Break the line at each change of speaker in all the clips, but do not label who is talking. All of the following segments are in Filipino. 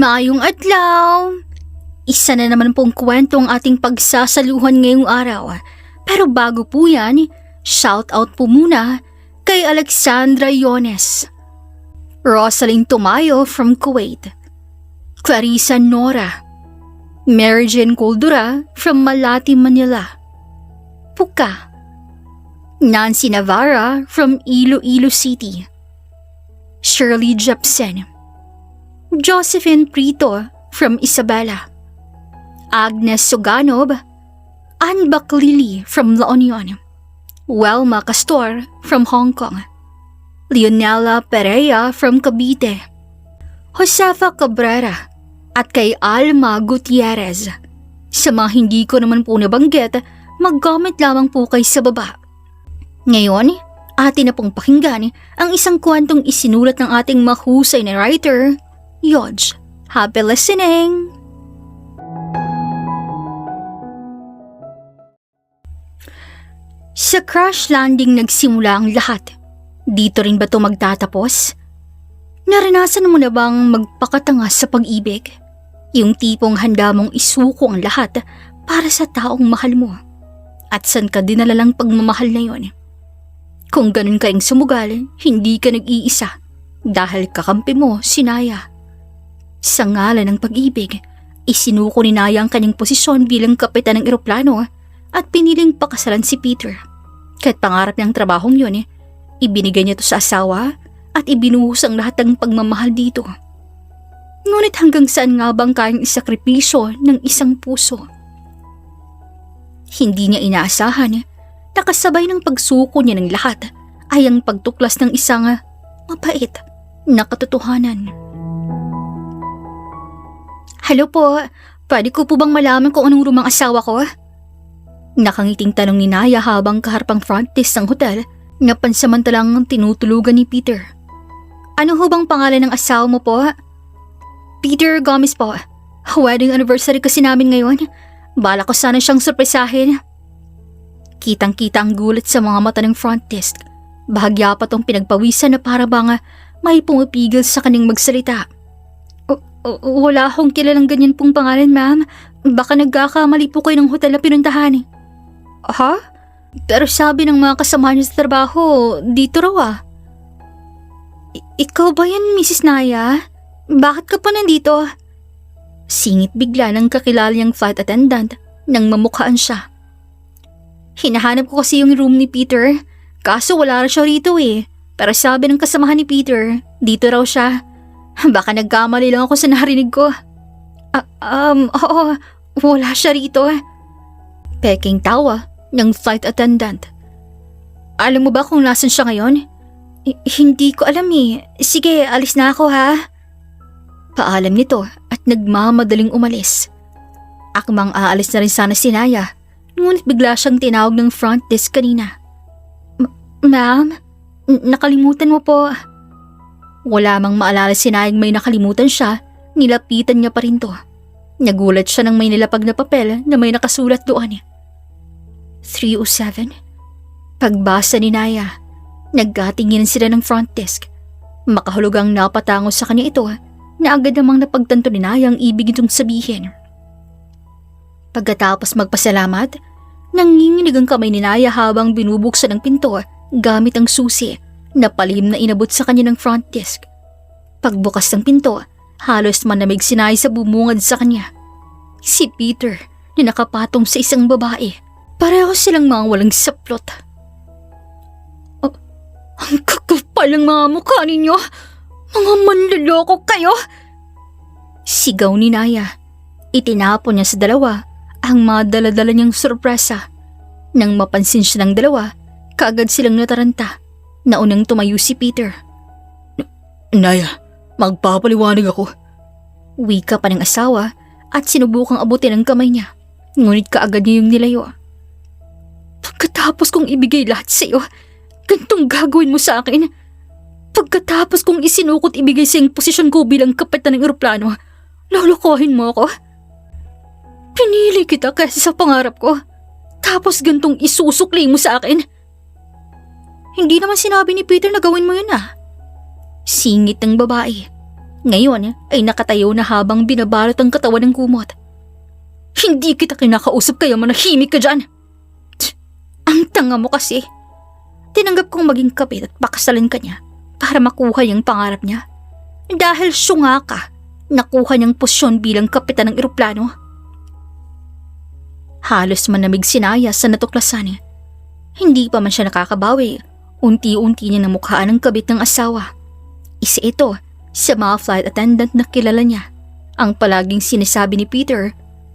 Maayong adlaw! Isa na naman pong kwento ang ating pagsasaluhan ngayong araw. Pero bago po yan, shout out po muna kay Alexandra Yones, Rosalyn Tomayo from Kuwait, Clarissa Nora, Mary Jane Coldura from Malati, Manila, Puka, Nancy Navarra from Iloilo City, Shirley Jepsen, Josephine Prito from Isabela, Agnes Suganob, Anne Baklili from La Union, Welma Castor from Hong Kong, Leonela Perea from Cavite, Josefa Cabrera at kay Alma Gutierrez. Sa mga hindi ko naman po nabanggit, mag-comment lamang po kayo sa baba. Ngayon, atin na pong pakinggan ang isang kwentong isinulat ng ating mahusay na writer, Yodge. Happy listening! Sa crash landing nagsimula ang lahat. Dito rin ba ito magtatapos? Naranasan mo na bang magpakatanga sa pag-ibig? Yung tipong handa mong isuko ang lahat para sa taong mahal mo. At saan ka dinala lang pagmamahal na yon? Kung ganun kayong sumugal, hindi ka nag-iisa dahil kakampi mo si Naya. Sa ngalan ng pag-ibig, isinuko ni Naya ang kanyang posisyon bilang kapitan ng eroplano at piniling pakasalan si Peter. Kahit pangarap niyang trabahong yun, ibinigay niya ito sa asawa at ibinuhos ang lahat ng pagmamahal dito. Ngunit hanggang saan nga bang kayang isakripisyo ng isang puso? Hindi niya inaasahan na kasabay ng pagsuko niya ng lahat ay ang pagtuklas ng isang mabait na katotohanan. Hello po, pwede ko po bang malaman kung anong room ang asawa ko? Nakangiting tanong ni Naya habang kaharapang front desk ng hotel na pansamantalang tinutulugan ni Peter. Ano ho bang pangalan ng asawa mo po? Peter Gomez po. Wedding anniversary kasi namin ngayon. Bala ko sana siyang surprisahin. Kitang-kita ang gulat sa mga mata ng front desk. Bahagya pa tong pinagpawisan na para bang may pumipigil sa kanyang magsalita. Wala akong kilalang ganyan pong pangalan, ma'am. Baka nagkakamali po kayo ng hotel na pinuntahan. Ha? Pero sabi ng mga kasama niyo sa trabaho, dito raw Ikaw ba yan, Mrs. Naya? Bakit ka pa nandito? Singit bigla ng kakilala niyang flight attendant nang mamukhaan siya. Hinahanap ko kasi yung room ni Peter, kaso wala raw siya rito Pero sabi ng kasamahan ni Peter, dito raw siya. Baka nagkamali lang ako sa narinig ko. Oo, wala siya rito. Peking tawa ng flight attendant. Alam mo ba kung nasan siya ngayon? Hindi ko alam Sige, alis na ako ha. Paalam nito at nagmamadaling umalis. Akmang aalis na rin sana si Naya, ngunit bigla siyang tinawag ng front desk kanina. Ma'am, nakalimutan mo po. Wala mang maalala si Nayang may nakalimutan siya, nilapitan niya pa rin to. Nagulat siya nang may nilapag na papel na may nakasulat doon. 307? Pagbasa ni Naya, nagkatingin sila ng front desk. Makahulugang napatango sa kanya ito na agad namang napagtanto ni Naya ang ibig itong sabihin. Pagkatapos magpasalamat, nanginginig ang kamay ni Naya habang binubuksan ang pinto gamit ang susi na palihim na inabot sa kanya ng front desk. Pagbukas ng pinto, halos manamig si Naya sa bumungad sa kanya. Si Peter na nakapatong sa isang babae. Pareho silang mga walang saplot. Ang kakapal ng mga mukha ninyo! Mga manloloko kayo! Sigaw ni Naya. Itinapon niya sa dalawa ang mga daladala niyang sorpresa. Nang mapansin siya ng dalawa, kaagad silang nataranta. Naunang tumayo si Peter. Naya, magpapaliwanag ako. Wika pa ng asawa at sinubukang abutin ang kamay niya. Ngunit kaagad niya yung nilayo. Pagkatapos kong ibigay lahat sa iyo, gantong gagawin mo sa akin. Pagkatapos kong isinukot ibigay sa iyong posisyon ko bilang kapitan ng eroplano, lolokohin mo ako. Pinili kita kasi sa pangarap ko. Tapos gantong isusukli mo sa akin. Hindi naman sinabi ni Peter na gawin mo yun Singit ng babae. Ngayon ay nakatayo na habang binabalot ang katawan ng kumot. Hindi kita kinakausap kaya manahimik ka dyan. Ang tanga mo kasi. Tinanggap kong maging kapit at pakasalan ka niya para makuha yung pangarap niya. Dahil syunga ka, nakuha niyang posisyon bilang kapitan ng eroplano. Halos manamig si Naya sa natuklasan. Hindi pa man siya nakakabawi. Unti-unti niya namukhaan ang kabit ng asawa. Isa ito sa mga flight attendant na kilala niya. Ang palaging sinasabi ni Peter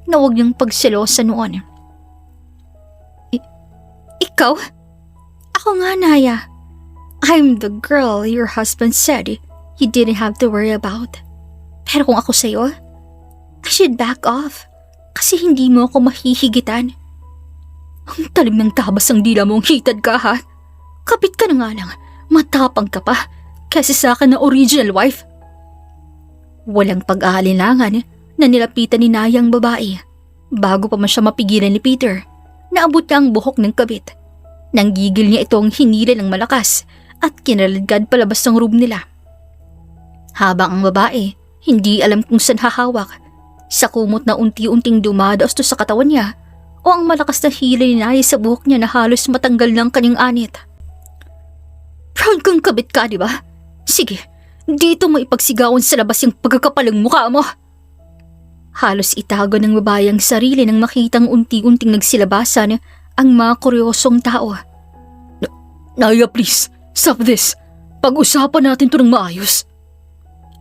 na huwag niyang pagselosa noon. Ikaw? Ako nga, Naya. I'm the girl your husband said you didn't have to worry about. Pero kung ako sa'yo, I should back off kasi hindi mo ako mahihigitan. Ang talim ng tabas ang dila mo, ang hitad ka ha. Kapit ka na nga lang, matapang ka pa kasi sa akin na original wife. Walang pag-aalinlangan na nilapitan ni Naya ang babae. Bago pa man siya mapigilan ni Peter, naabot niya ang buhok ng kabit. Nanggigil niya itong hinila ng malakas at kinaladkad palabas ng room nila. Habang ang babae, hindi alam kung saan hahawak, sa kumot na unti-unting dumadaos to sa katawan niya o ang malakas na hila ni Naya sa buhok niya na halos matanggal ng kanyang anit. Proud kang kabit ka, di ba? Sige, dito mo ipagsigawan sa labas yung pagkakapalang mukha mo. Halos itago ng babae ang sarili nang makitang unti-unting nagsilabasan ang mga kuryosong tao. Naya, please, stop this. Pag-usapan natin to ng maayos.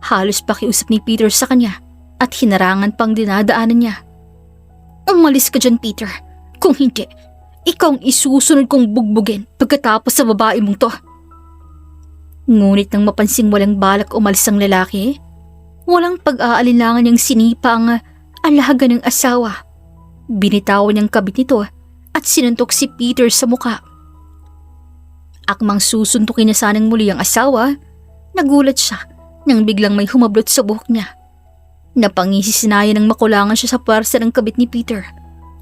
Halos pakiusap ni Peter sa kanya at hinarangan pang dinadaanan niya. Umalis ka dyan, Peter. Kung hindi, ikaw ang isusunod kong bugbugin pagkatapos sa babae mong to. Ngunit nang mapansing walang balak umalis ang lalaki, walang pag-aalinlangan niyang sinipa ang alaga ng asawa. Binitawan niyang kabit nito at sinuntok si Peter sa muka. Akmang susuntukin na sanang muli ang asawa, nagulat siya nang biglang may humablot sa buhok niya. Napangisi si Naya nang makulangan siya sa puwersa ng kabit ni Peter.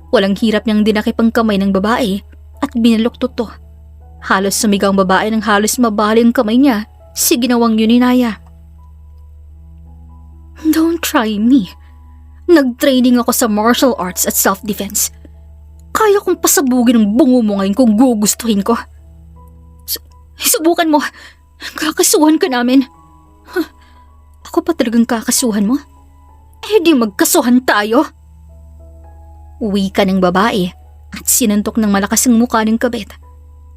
Walang hirap niyang dinakip ang kamay ng babae at binaluktot to. Halos sumigaw ang babae nang halos mabali ang kamay niya sa ginawang yun ni Naya. Don't try me. Nag-training ako sa martial arts at self-defense. Kaya kong pasabugin ang bungo mo ngayon kung gugustuhin ko. Subukan mo. Kakasuhan ka namin. Ako pa talagang kakasuhan mo? Eh di magkasuhan tayo. Uwi ka ng babae at sinuntok ng malakas ang mukha ng kabit.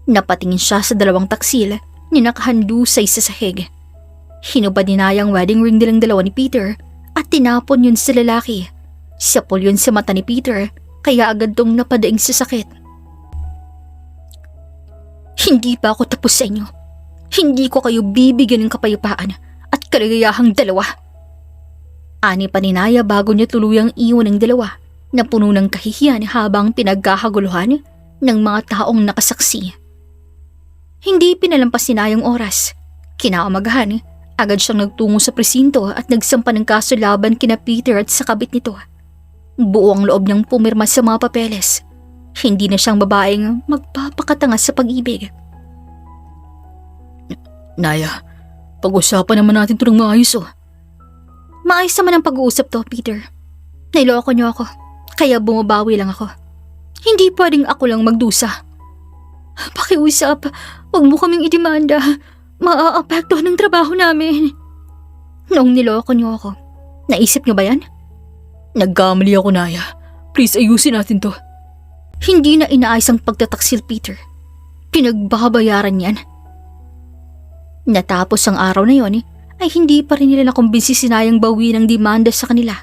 Napatingin siya sa dalawang taksil na nakahandusay sa sahig. Hinubad ni Naya ang wedding ring nilang dalawa ni Peter at tinapon yun sa lalaki. Sapol yun sa mata ni Peter kaya agad tong napadaing sa sakit. Hindi pa ako tapos sa inyo. Hindi ko kayo bibigyan ng kapayapaan at kaligayahang dalawa. Ani pa ni Naya bago niya tuluyang iwan ng dalawa na puno ng kahihiyan habang pinagkakaguluhan ng mga taong nakasaksi. Hindi pinalampas ni Naya ang oras. Kinaumagahan, agad siyang nagtungo sa presinto at nagsampa ng kaso laban kina Peter at sa kabit nito. Buo ang loob niyang pumirma sa mga papeles. Hindi na siyang babaeng magpapakatanga sa pag-ibig. Naya, pag-usapan naman natin ito ng maayos oh. Maayos naman ang pag-uusap to, Peter. Nailoko niyo ako, kaya bumabawi lang ako. Hindi pwedeng ako lang magdusa. Pakiusap, huwag mo kaming idemanda. Maaapektuhan ng trabaho namin. Noong niloko niyo ako, naisip niyo ba yan? Nagkamali ako, Naya. Please ayusin natin to. Hindi na inaayos ang pagtataksil, Peter. Pinagbabayaran yan. Natapos ang araw na yon ay hindi pa rin nila nakumbinsi si Nayang bawi ng demanda sa kanila.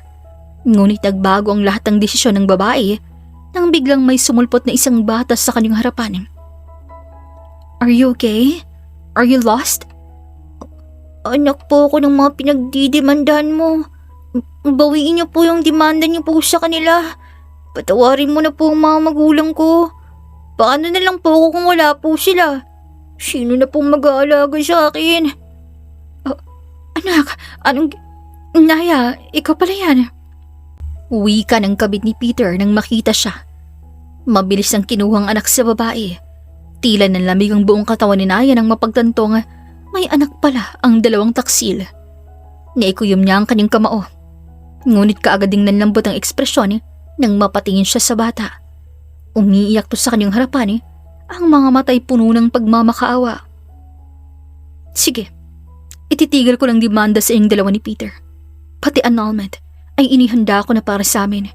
Ngunit nagbago ang lahat ng desisyon ng babae nang biglang may sumulpot na isang bata sa kanyang harapan. Are you okay? Are you lost? Anak po ako ng mga pinagdidemandahan mo. Bawiin niyo po yung demanda niyo po sa kanila. Patawarin mo na po ang mga magulang ko. Paano na lang po ako kung wala po sila? Sino na pong mag-aalaga sa akin? Anak, Naya, ikaw pala yan. Uwi ka ng kabit ni Peter nang makita siya. Mabilis ang kinuhang anak sa babae. Tila nanlamig ang buong katawan ni Naya nang mapagtantong may anak pala ang dalawang taksil. Naikuyom niya ang kanyang kamao. Ngunit kaagad ding nanlambot ang ekspresyon nang mapatingin siya sa bata. Umiiyak to sa kanyang harapan ang mga mata'y puno ng pagmamakaawa. Sige, ititigil ko lang demanda sa inyong dalawa ni Peter. Pati annulment ay inihanda ko na para sa amin.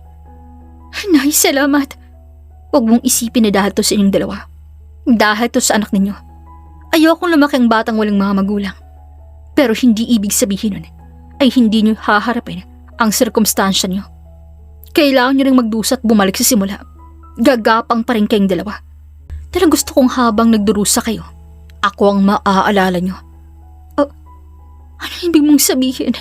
Nay, salamat. Huwag mong isipin na dahil to sa inyong dalawa. Dahil to sa anak ninyo. Ayokong lumaki ang batang walang mga magulang. Pero hindi ibig sabihin nun ay hindi nyo haharapin ang sirkumstansya nyo. Kailangan nyo rin magdusa at bumalik sa simula. Gagapang pa rin kayong dalawa. Dahil gusto kong habang nagdurusa kayo, ako ang maaalala nyo. Ano ibig mong sabihin?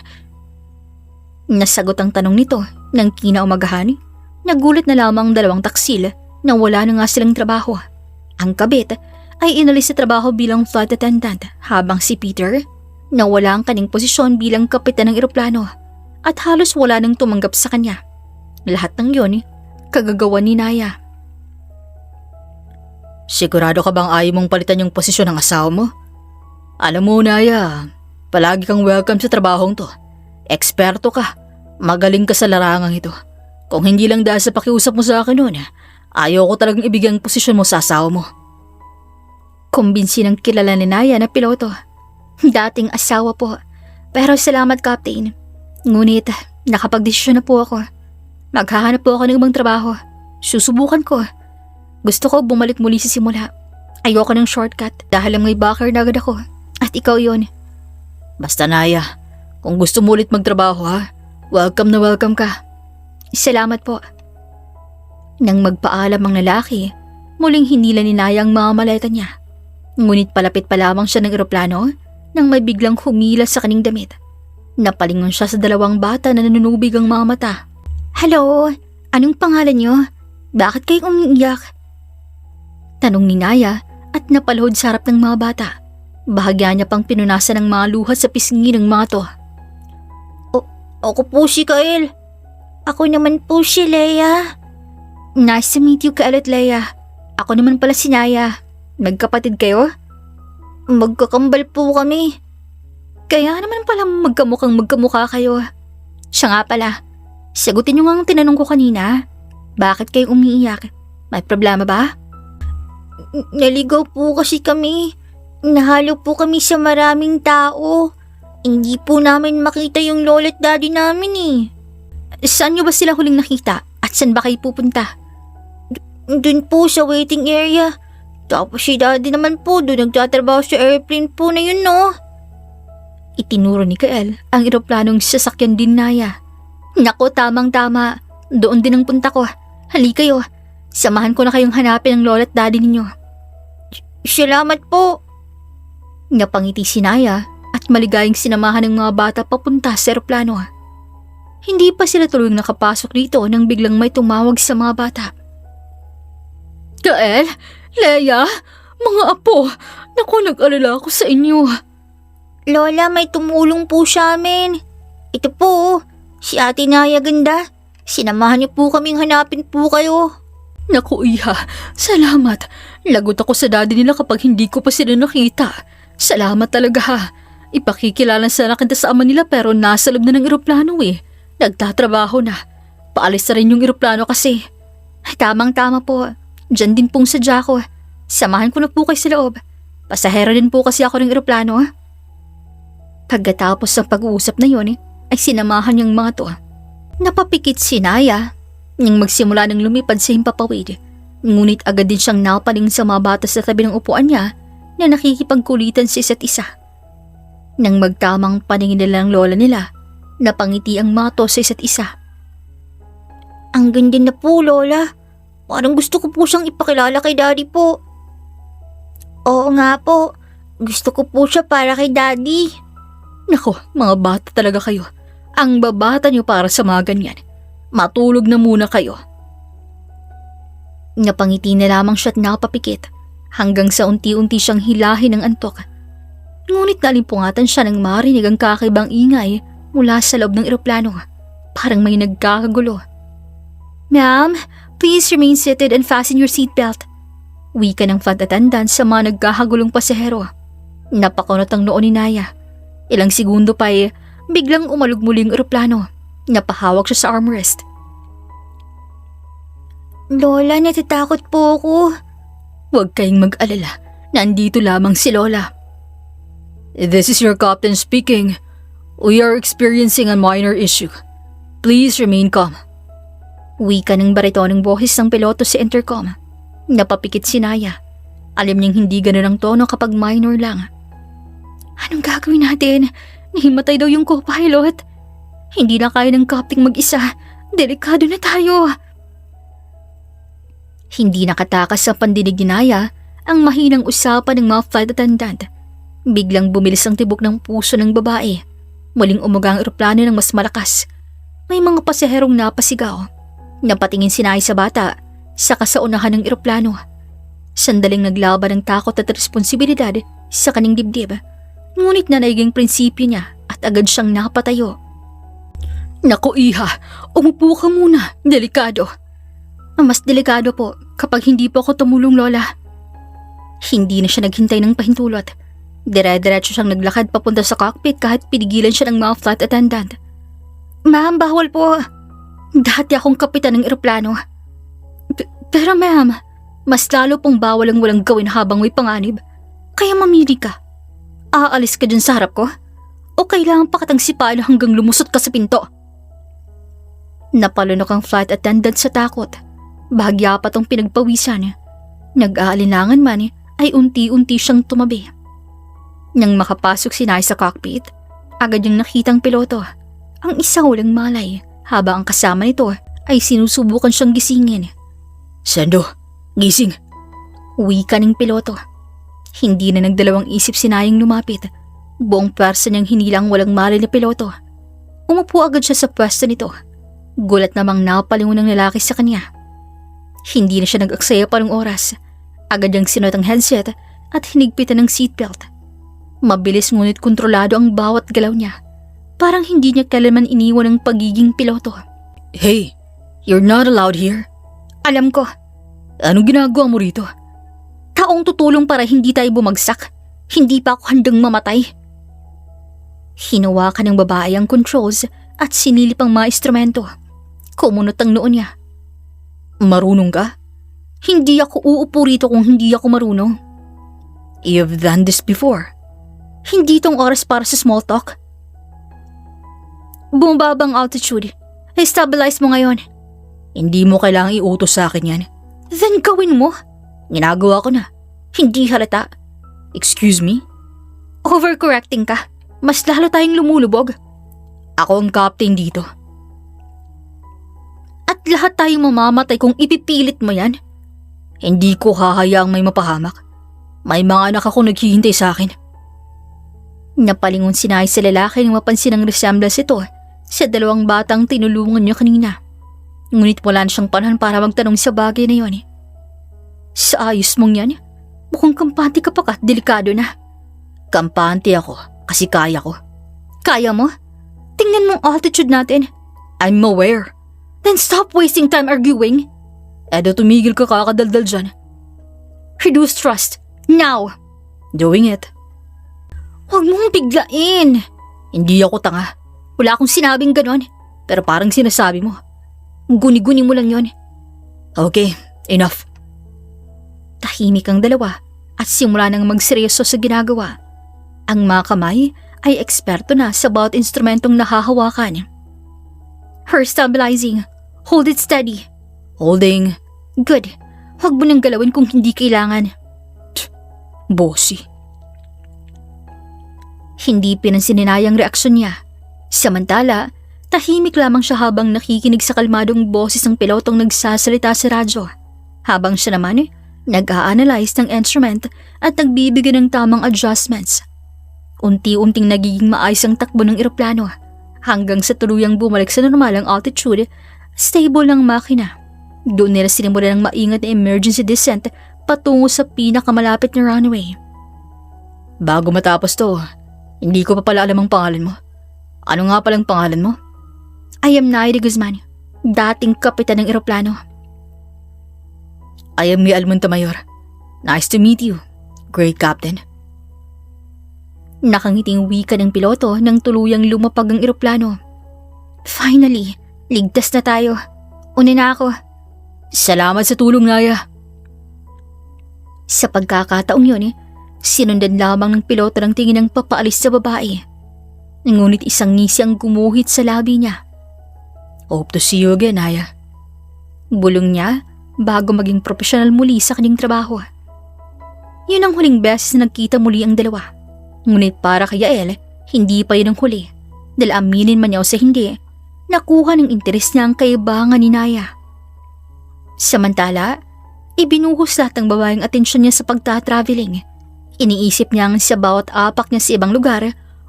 Nasagot ang tanong nito ng kinaumagahan. Nagulat na lamang ang dalawang taksil na wala na nga silang trabaho. Ang kabit ay inalis sa trabaho bilang flight attendant habang si Peter na wala ang kanyang posisyon bilang kapitan ng eroplano at halos wala nang tumanggap sa kanya. Lahat ng yun, kagagawa ni Naya. Sigurado ka bang ayaw mong palitan yung posisyon ng asawa mo? Alam mo, Naya, palagi kang welcome sa trabahong to. Eksperto ka, magaling ka sa larangang ito. Kung hindi lang dahil sa pakiusap mo sa akin noon, ayaw ko talagang ibigay ang posisyon mo sa asawa mo. Kumbinsi ng kilala ni Naya na piloto. Dating asawa po. Pero salamat, Captain. Ngunit nakapagdesisyon na po ako. Maghahanap po ako ng ibang trabaho. Susubukan ko. Gusto ko bumalik muli sa simula. Ayoko ng shortcut dahil may backer na agad ako. At ikaw yon. Basta Naya, kung gusto mo ulit magtrabaho welcome na welcome ka. Salamat po. Nang magpaalam ang lalaki, muling hinila ni Naya ang mga maleta niya. Ngunit palapit pa lamang siya ng eroplano nang may biglang humila sa kaning damit. Napalingon siya sa dalawang bata na nanunubig ang mga mata. Hello, anong pangalan niyo? Bakit kayo umiiyak? Tanong ni Naya at napaluhod sa harap ng mga bata. Bahagya niya pang pinunasan ng mga luha sa pisngi ng mga to. Ako po si Kael. Ako naman po si Leia. Nice to meet you, Kael at Leia. Ako naman pala si Naya. Magkapatid kayo? Magkakambal po kami. Kaya naman pala magkamukha kayo. Siya nga pala, sagutin niyo nga ang tinanong ko kanina. Bakit kayo umiiyak? May problema ba? Naligaw po kasi kami. Nahalo po kami sa maraming tao. Hindi po namin makita yung lola at daddy namin Saan niyo ba sila huling nakita? At saan ba kayo pupunta? Dun po sa waiting area. Tapos si daddy naman po doon nagtatrabaho sa airplane po na yun Itinuro ni Kael ang eroplanong sasakyan din Naya. Nako, tamang-tama. Doon din ang punta ko. Halika kayo. Samahan ko na kayong hanapin ang lola at daddy ninyo. Salamat po. Napangiti si Naya at maligayang sinamahan ng mga bata papunta sa eroplano. Hindi pa sila tuluyang nakapasok dito nang biglang may tumawag sa mga bata. Kael, Leia, mga apo, naku, nag-alala ako sa inyo. Lola, may tumulong po sa amin. Ito po, si Ate Naya ganda. Sinamahan niyo po kaming hanapin po kayo. Naku, Iha, salamat. Lagot ako sa daddy nila kapag hindi ko pa sila nakita. Salamat talaga Ipakikilala sana kita sa ama nila pero nasa loob na ng eroplano Nagtatrabaho na. Paalis na rin yung eroplano kasi. Tamang-tama po. Diyan din pong sadya ko. Samahan ko na po kayo sa loob. Pasahero din po kasi ako ng eroplano. Pagkatapos ng pag-uusap na yun ay sinamahan niyang mga to. Napapikit si Naya nang magsimula ng lumipad sa himpapawid. Ngunit agad din siyang napaling sa mga bata sa tabi ng upuan niya na nakikipagkulitan sa isa't isa. Nang magtamang paningin nila ng lola nila, napangiti ang mga to sa isa't isa. Ang ganda na po, Lola. Parang gusto ko po siyang ipakilala kay Daddy po. Oo nga po. Gusto ko po siya para kay Daddy. Nako, mga bata talaga kayo. Ang babata niyo para sa mga ganyan. Matulog na muna kayo. Napangiti na lamang siya at nakapapikit hanggang sa unti-unti siyang hilahin ng antok. Ngunit nalimpungatan siya nang marinig ang kakaibang ingay mula sa loob ng eroplano. Parang may nagkakagulo. Ma'am, please remain seated and fasten your seatbelt. Wika ng flight attendant sa mga nagkakagulong pasahero. Napakunot ang noo ni Naya. Ilang segundo pa Biglang umalog muli ang eroplano. Napahawak siya sa armrest. Lola, natatakot po ako. Huwag kayong mag-alala. Nandito lamang si Lola.
This is your captain speaking. We are experiencing a minor issue. Please remain calm.
Wika ng baritonong boses ng piloto sa intercom. Napapikit si Naya. Alam niyang hindi ganun ang tono kapag minor lang. Anong gagawin natin? Nahimatay daw yung co-pilot. Hindi na kaya ng captain mag-isa. Delikado na tayo. Hindi nakatakas sa pandinig ni Naya ang mahinang usapan ng mga flight attendant. Biglang bumilis ang tibok ng puso ng babae. Muling umuga ang eroplano ng mas malakas. May mga pasaherong napasigaw. Napatingin si Naya sa bata sa kasaunahan ng eroplano. Sandaling naglaban ng takot at responsibilidad sa kaning dibdib. Ngunit nanaiging prinsipyo niya at agad siyang napatayo.
Naku iha, umupo ka muna. Delikado.
Mas delikado po kapag hindi po ako tumulong, Lola. Hindi na siya naghintay ng pahintulot. Dire-diretso siyang naglakad papunta sa cockpit kahit pinigilan siya ng mga flight attendant. Ma'am, bawal po. Dati akong kapitan ng eroplano. Pero ma'am, mas lalo pong bawal ang walang gawin habang may panganib. Kaya mamili ka. Aalis ka dyan sa harap ko? O kailangan pa kitang sipalo hanggang lumusot ka sa pinto? Napalunok ang flight attendant sa takot. Bahagya pa tong pinagpawisan. Nag-aalinlangan man ay unti-unti siyang tumabi. Nang makapasok si Naya sa cockpit, agad niyang nakitang piloto. Ang isa walang malay habang ang kasama nito ay sinusubukan siyang gisingin.
Sando, gising.
Wika ng piloto. Hindi na nagdalawang isip si Nayang lumapit. Buong pwersa niyang hinilang walang malay na piloto. Umupo agad siya sa pwesto nito. Gulat namang napalingon ng lalaki sa kanya. Hindi na siya nag-aksaya pa ng oras. Agad niyang sinuot ang headset at hinigpitan ng seatbelt. Mabilis ngunit kontrolado ang bawat galaw niya. Parang hindi niya kailanman iniwan ang pagiging piloto.
Hey, you're not allowed here.
Alam ko.
Anong ginagawa mo rito?
Taong tutulong para hindi tayo bumagsak. Hindi pa ako handang mamatay. Hinawakan ng babae ang controls at sinilip ang mga instrumento. Kumunot ang noo niya.
Marunong ka?
Hindi ako uupo rito kung hindi ako marunong.
You've done this before.
Hindi itong oras para sa small talk. Bumababa ang altitude. I-stabilize mo ngayon.
Hindi mo kailangang iutos sa akin yan.
Then gawin mo. Ginagawa ko na. Hindi halata.
Excuse me?
Overcorrecting ka. Mas lalo tayong lumulubog.
Ako ang captain dito.
At lahat tayong mamamatay kung ipipilit mo yan.
Hindi ko hahayaang may mapahamak. May mga anak ako naghihintay sa akin.
Napalingon si Naya sa lalaki nang mapansin ang resemblance ito sa dalawang batang tinulungan niya kanina. Ngunit wala na siyang panahon para magtanong sa bagay na yun. Sa ayos mong yan, mukhang kampante ka pa ka, delikado na.
Kampante ako kasi kaya ko.
Kaya mo? Tingnan mo ang altitude natin.
I'm aware.
Then stop wasting time arguing.
Edo tumigil ka kakadaldal dyan.
Reduce trust. Now.
Doing it.
Huwag mong biglain.
Hindi ako tanga.
Wala akong sinabing ganon.
Pero parang sinasabi mo.
Guni-guni mo lang yon.
Okay, enough.
Tahimik ang dalawa at simula nang magseryoso sa ginagawa. Ang mga kamay ay eksperto na sa bawat instrumentong nahahawakan. Her stabilizing. Hold it steady.
Holding.
Good. Huwag mo nang galawin kung hindi kailangan.
Bossy.
Hindi pinansin ni Naya ang reaksyon niya. Samantala, tahimik lamang siya habang nakikinig sa kalmadong boses ng pilotong nagsasalita sa radyo. Habang siya naman nag-a-analyze ng instrument at nagbibigay ng tamang adjustments. Unti-unting nagiging maayos ang takbo ng eroplano hanggang sa tuluyang bumalik sa normal ang altitude, stable ng makina. Doon nila sinimulan ng maingat na emergency descent patungo sa pinakamalapit na runway.
Bago matapos to, hindi ko pa pala alam ang pangalan mo. Ano nga palang pangalan mo?
I am Naya de Guzman, dating kapitan ng eroplano.
I am Miguel Montemayor. Nice to meet you, great captain.
Nakangiting wika ng piloto nang tuluyang lumapag ang eroplano. Finally, ligtas na tayo. Una na ako.
Salamat sa tulong, Naya.
Sa pagkakataong yun, sinundan lamang ng piloto ng tingin ng papaalis sa babae. Ngunit isang ngisi ang gumuhit sa labi niya.
Hope to see you again, Naya.
Bulong niya bago maging profesional muli sa kanyang trabaho. Yun ang huling beses na nagkita muli ang dalawa. Ngunit para kay Yael, hindi pa yun ang huli. Dahil aminin man niya o sa hindi, nakuha ng interes niya ang kaibangan ni Naya. Samantala, ibinuhos lahat ng babaeng atensyon niya sa pagta-traveling. Iniisip niya ang sa bawat apak niya sa ibang lugar,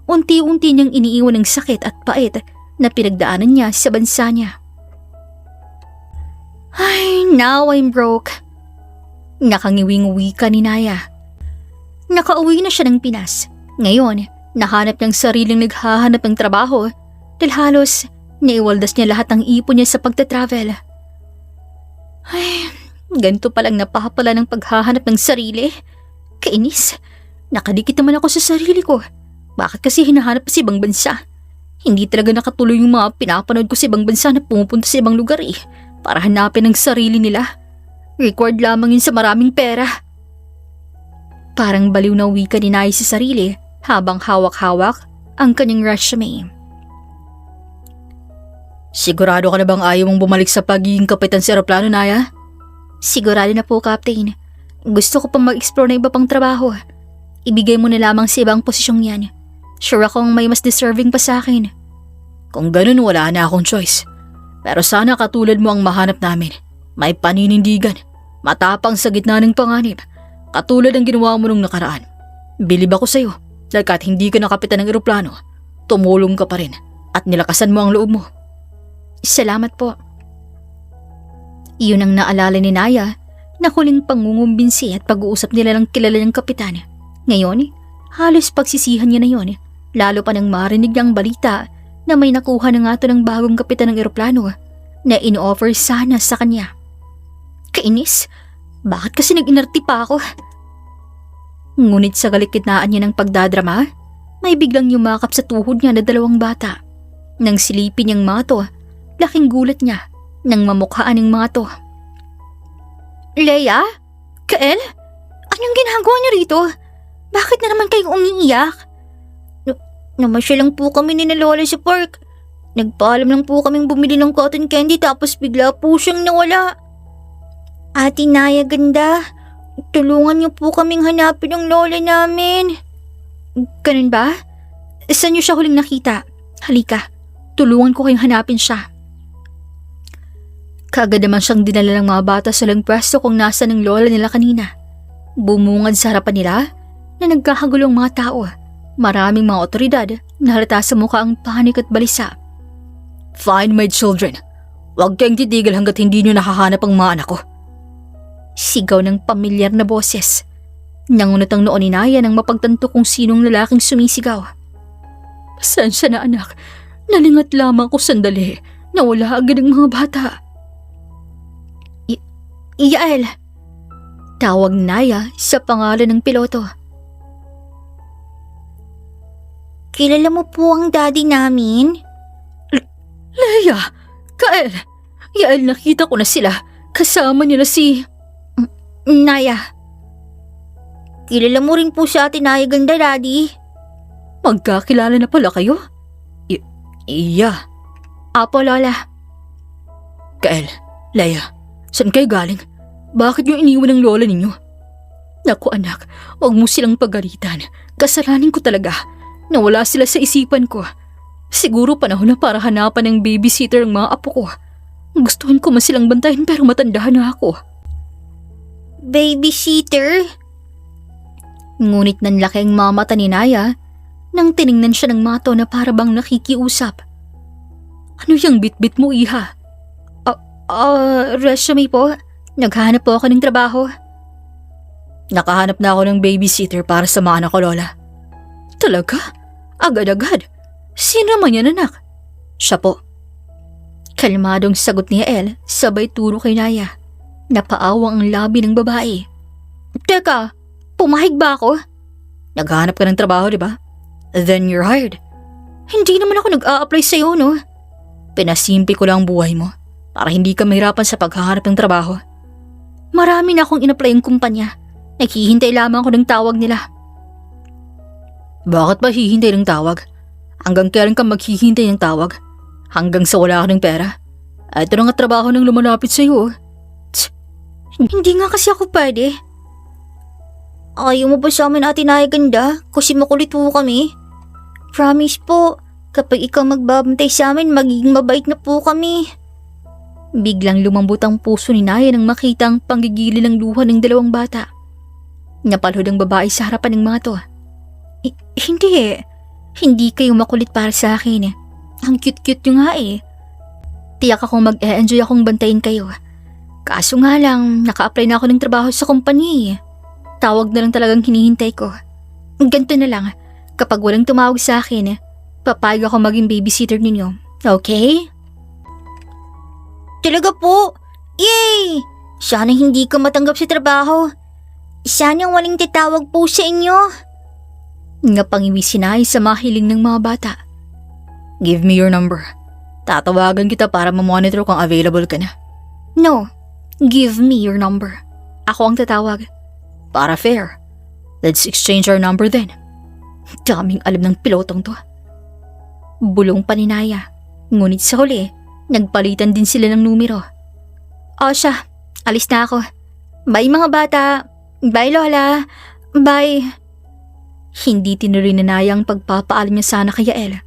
unti-unti niyang iniiwan ng sakit at pait na pinagdaanan niya sa bansa niya. Ay, now I'm broke. Nakangiwing wika ni Naya. Nakauwi na siya ng Pinas. Ngayon, nahanap niyang sariling naghahanap ng trabaho dahil halos naiwaldas niya lahat ng ipon niya sa pagta-travel. Ay, ganito palang napapala ng paghahanap ng sarili. Kainis, nakadikit naman ako sa sarili ko. Bakit kasi hinahanap sa ibang bansa? Hindi talaga nakatuloy yung mga pinapanood ko sa ibang bansa na pumupunta sa ibang lugar para hanapin ang sarili nila. Record lamang yun sa maraming pera. Parang baliw na wika ni Naya sa sarili habang hawak-hawak ang kanyang resume.
Sigurado ka na bang ayaw mong bumalik sa pagiging kapitan sa eroplano, Naya?
Sigurado na po, Captain. Gusto ko pang mag-explore na iba pang trabaho. Ibigay mo na lamang sa ibang posisyong yan. Sure akong may mas deserving pa sa akin.
Kung ganun, wala na akong choice. Pero sana katulad mo ang mahanap namin. May paninindigan, matapang sa gitna ng panganib, katulad ng ginawa mo nung nakaraan. Bilib ako sa'yo, dahil kahit hindi ka nakapitan ng eroplano, tumulong ka pa rin at nilakasan mo ang loob mo.
Salamat po. Iyon ang naalala ni Naya na huling pangungumbinsi at pag-uusap nila ng kilala niyang kapitan. Ngayon, halos pagsisihan niya na yun, lalo pa nang marinig niyang balita na may nakuha na nga ito ng bagong kapitan ng eroplano na in-offer sana sa kanya. Kainis, bakit kasi nag-inarti pa ako? Ngunit sa galikitnaan niya ng pagdadrama, may biglang yumakap sa tuhod niya na dalawang bata. Nang silipin niyang mga to, laking gulat niya nang mamukhaan ng mga to. Leia? Kael? Anong ginagawa niyo rito? Bakit na naman kayo umiiyak? Namasyal lang po kami ni Lola sa park. Nagpaalam lang po kaming bumili ng cotton candy tapos bigla po siyang nawala. Ate Naya ganda, tulungan niyo po kaming hanapin ang lola namin. Ganun ba? Saan niyo siya huling nakita? Halika, tulungan ko kayong hanapin siya. Kaagad naman siyang dinala ng mga bata sa lang pwesto kung nasa ng lola nila kanina. Bumungad sa harapan nila na nagkakagulong mga tao. Maraming mga otoridad na halata sa mukha ang panik at balisa.
Find my children. Huwag kayong titigil hanggat hindi niyo nakahanap ang mga anak ko.
Sigaw ng pamilyar na boses. Nangunot ang noon ni Naya nang mapagtanto kung sinong lalaking sumisigaw.
Pasensya na anak, nalingat lamang ko sandali. Nawala agad ang mga bata.
Yael! Tawag Naya sa pangalan ng piloto. Kilala mo po ang daddy namin?
Leia! Kael! Yael, nakita ko na sila. Kasama nila si...
Naya. Kilala mo rin po si Ate Naya ganda, Daddy.
Magkakilala na pala kayo? Iya.
Apo, Lola.
Kael, Leia, saan kayo galing? Bakit niyo iniwan ang lola ninyo? Naku anak, huwag mo silang pagalitan. Kasalanan ko talaga. Nawala sila sa isipan ko. Siguro panahon na para hanapan ng babysitter ang mga apo ko. Gustuhan ko man silang bantayan pero matanda na ako.
Babysitter? Ngunit nanlaki ang mga mata ni Naya nang tiningnan siya ng mato na para bang nakikiusap.
Ano yung bit-bit mo, iha?
Resume po. Naghahanap po ako ng trabaho.
Nakahanap na ako ng babysitter para sa mga anak ko, Lola. Talaga? Agad-agad? Sino naman yan, anak? Siya po.
Kalmadong sagot ni El, sabay turo kay Naya. Napaawang ang labi ng babae. Teka, pumahig ba ako?
Naghahanap ka ng trabaho, di ba? Then you're hired.
Hindi naman ako nag-a-apply sa'yo, no?
Pinasimple ko lang ang buhay mo para hindi ka mahirapan sa paghahanap ng trabaho.
Marami na akong in-apply ang kumpanya. Naghihintay lamang ako ng tawag nila.
Bakit ba hihintay ng tawag? Hanggang kailan ka maghihintay ng tawag? Hanggang sa wala ka ng pera? Ito na nga trabaho ng lumalapit sa'yo.
Hindi nga kasi ako pwede. Ayaw mo ba sa amin, Ate Naya Ganda? Kasi makulit po kami. Promise po, kapag ikaw magbabantay sa amin, magiging mabait na po kami. Biglang lumambot ang puso ni Naya nang makita ang panggigili ng luha ng dalawang bata. Napalhod ang babae sa harapan ng mga to. Hindi eh. Hindi kayo makulit para sa akin eh. Ang cute-cute nyo nga eh. Tiyak akong mag-e-enjoy akong bantayin kayo. Kaso nga lang, naka-apply na ako ng trabaho sa kumpanya eh. Tawag na lang talagang hinihintay ko. Ganito na lang, kapag walang tumawag sa akin, papayag ako maging babysitter ninyo. Okay? Talaga po? Yay! Sana hindi ka matanggap sa trabaho. Sana walang tatawag po sa inyo. Napangiwi si Nay sa mahiling ng mga bata.
Give me your number. Tatawagan kita para mamonitor kung available ka na.
No, give me your number. Ako ang tatawag.
Para fair. Let's exchange our number then.
Daming alam ng pilotong to. Bulong pa ni Naya. Ngunit sa huli, nagpalitan din sila ng numero. O siya, alis na ako. Bye mga bata. Bye Lola. Bye. Hindi tinuloy na Naya ang pagpapaalam niya sana kay Yael.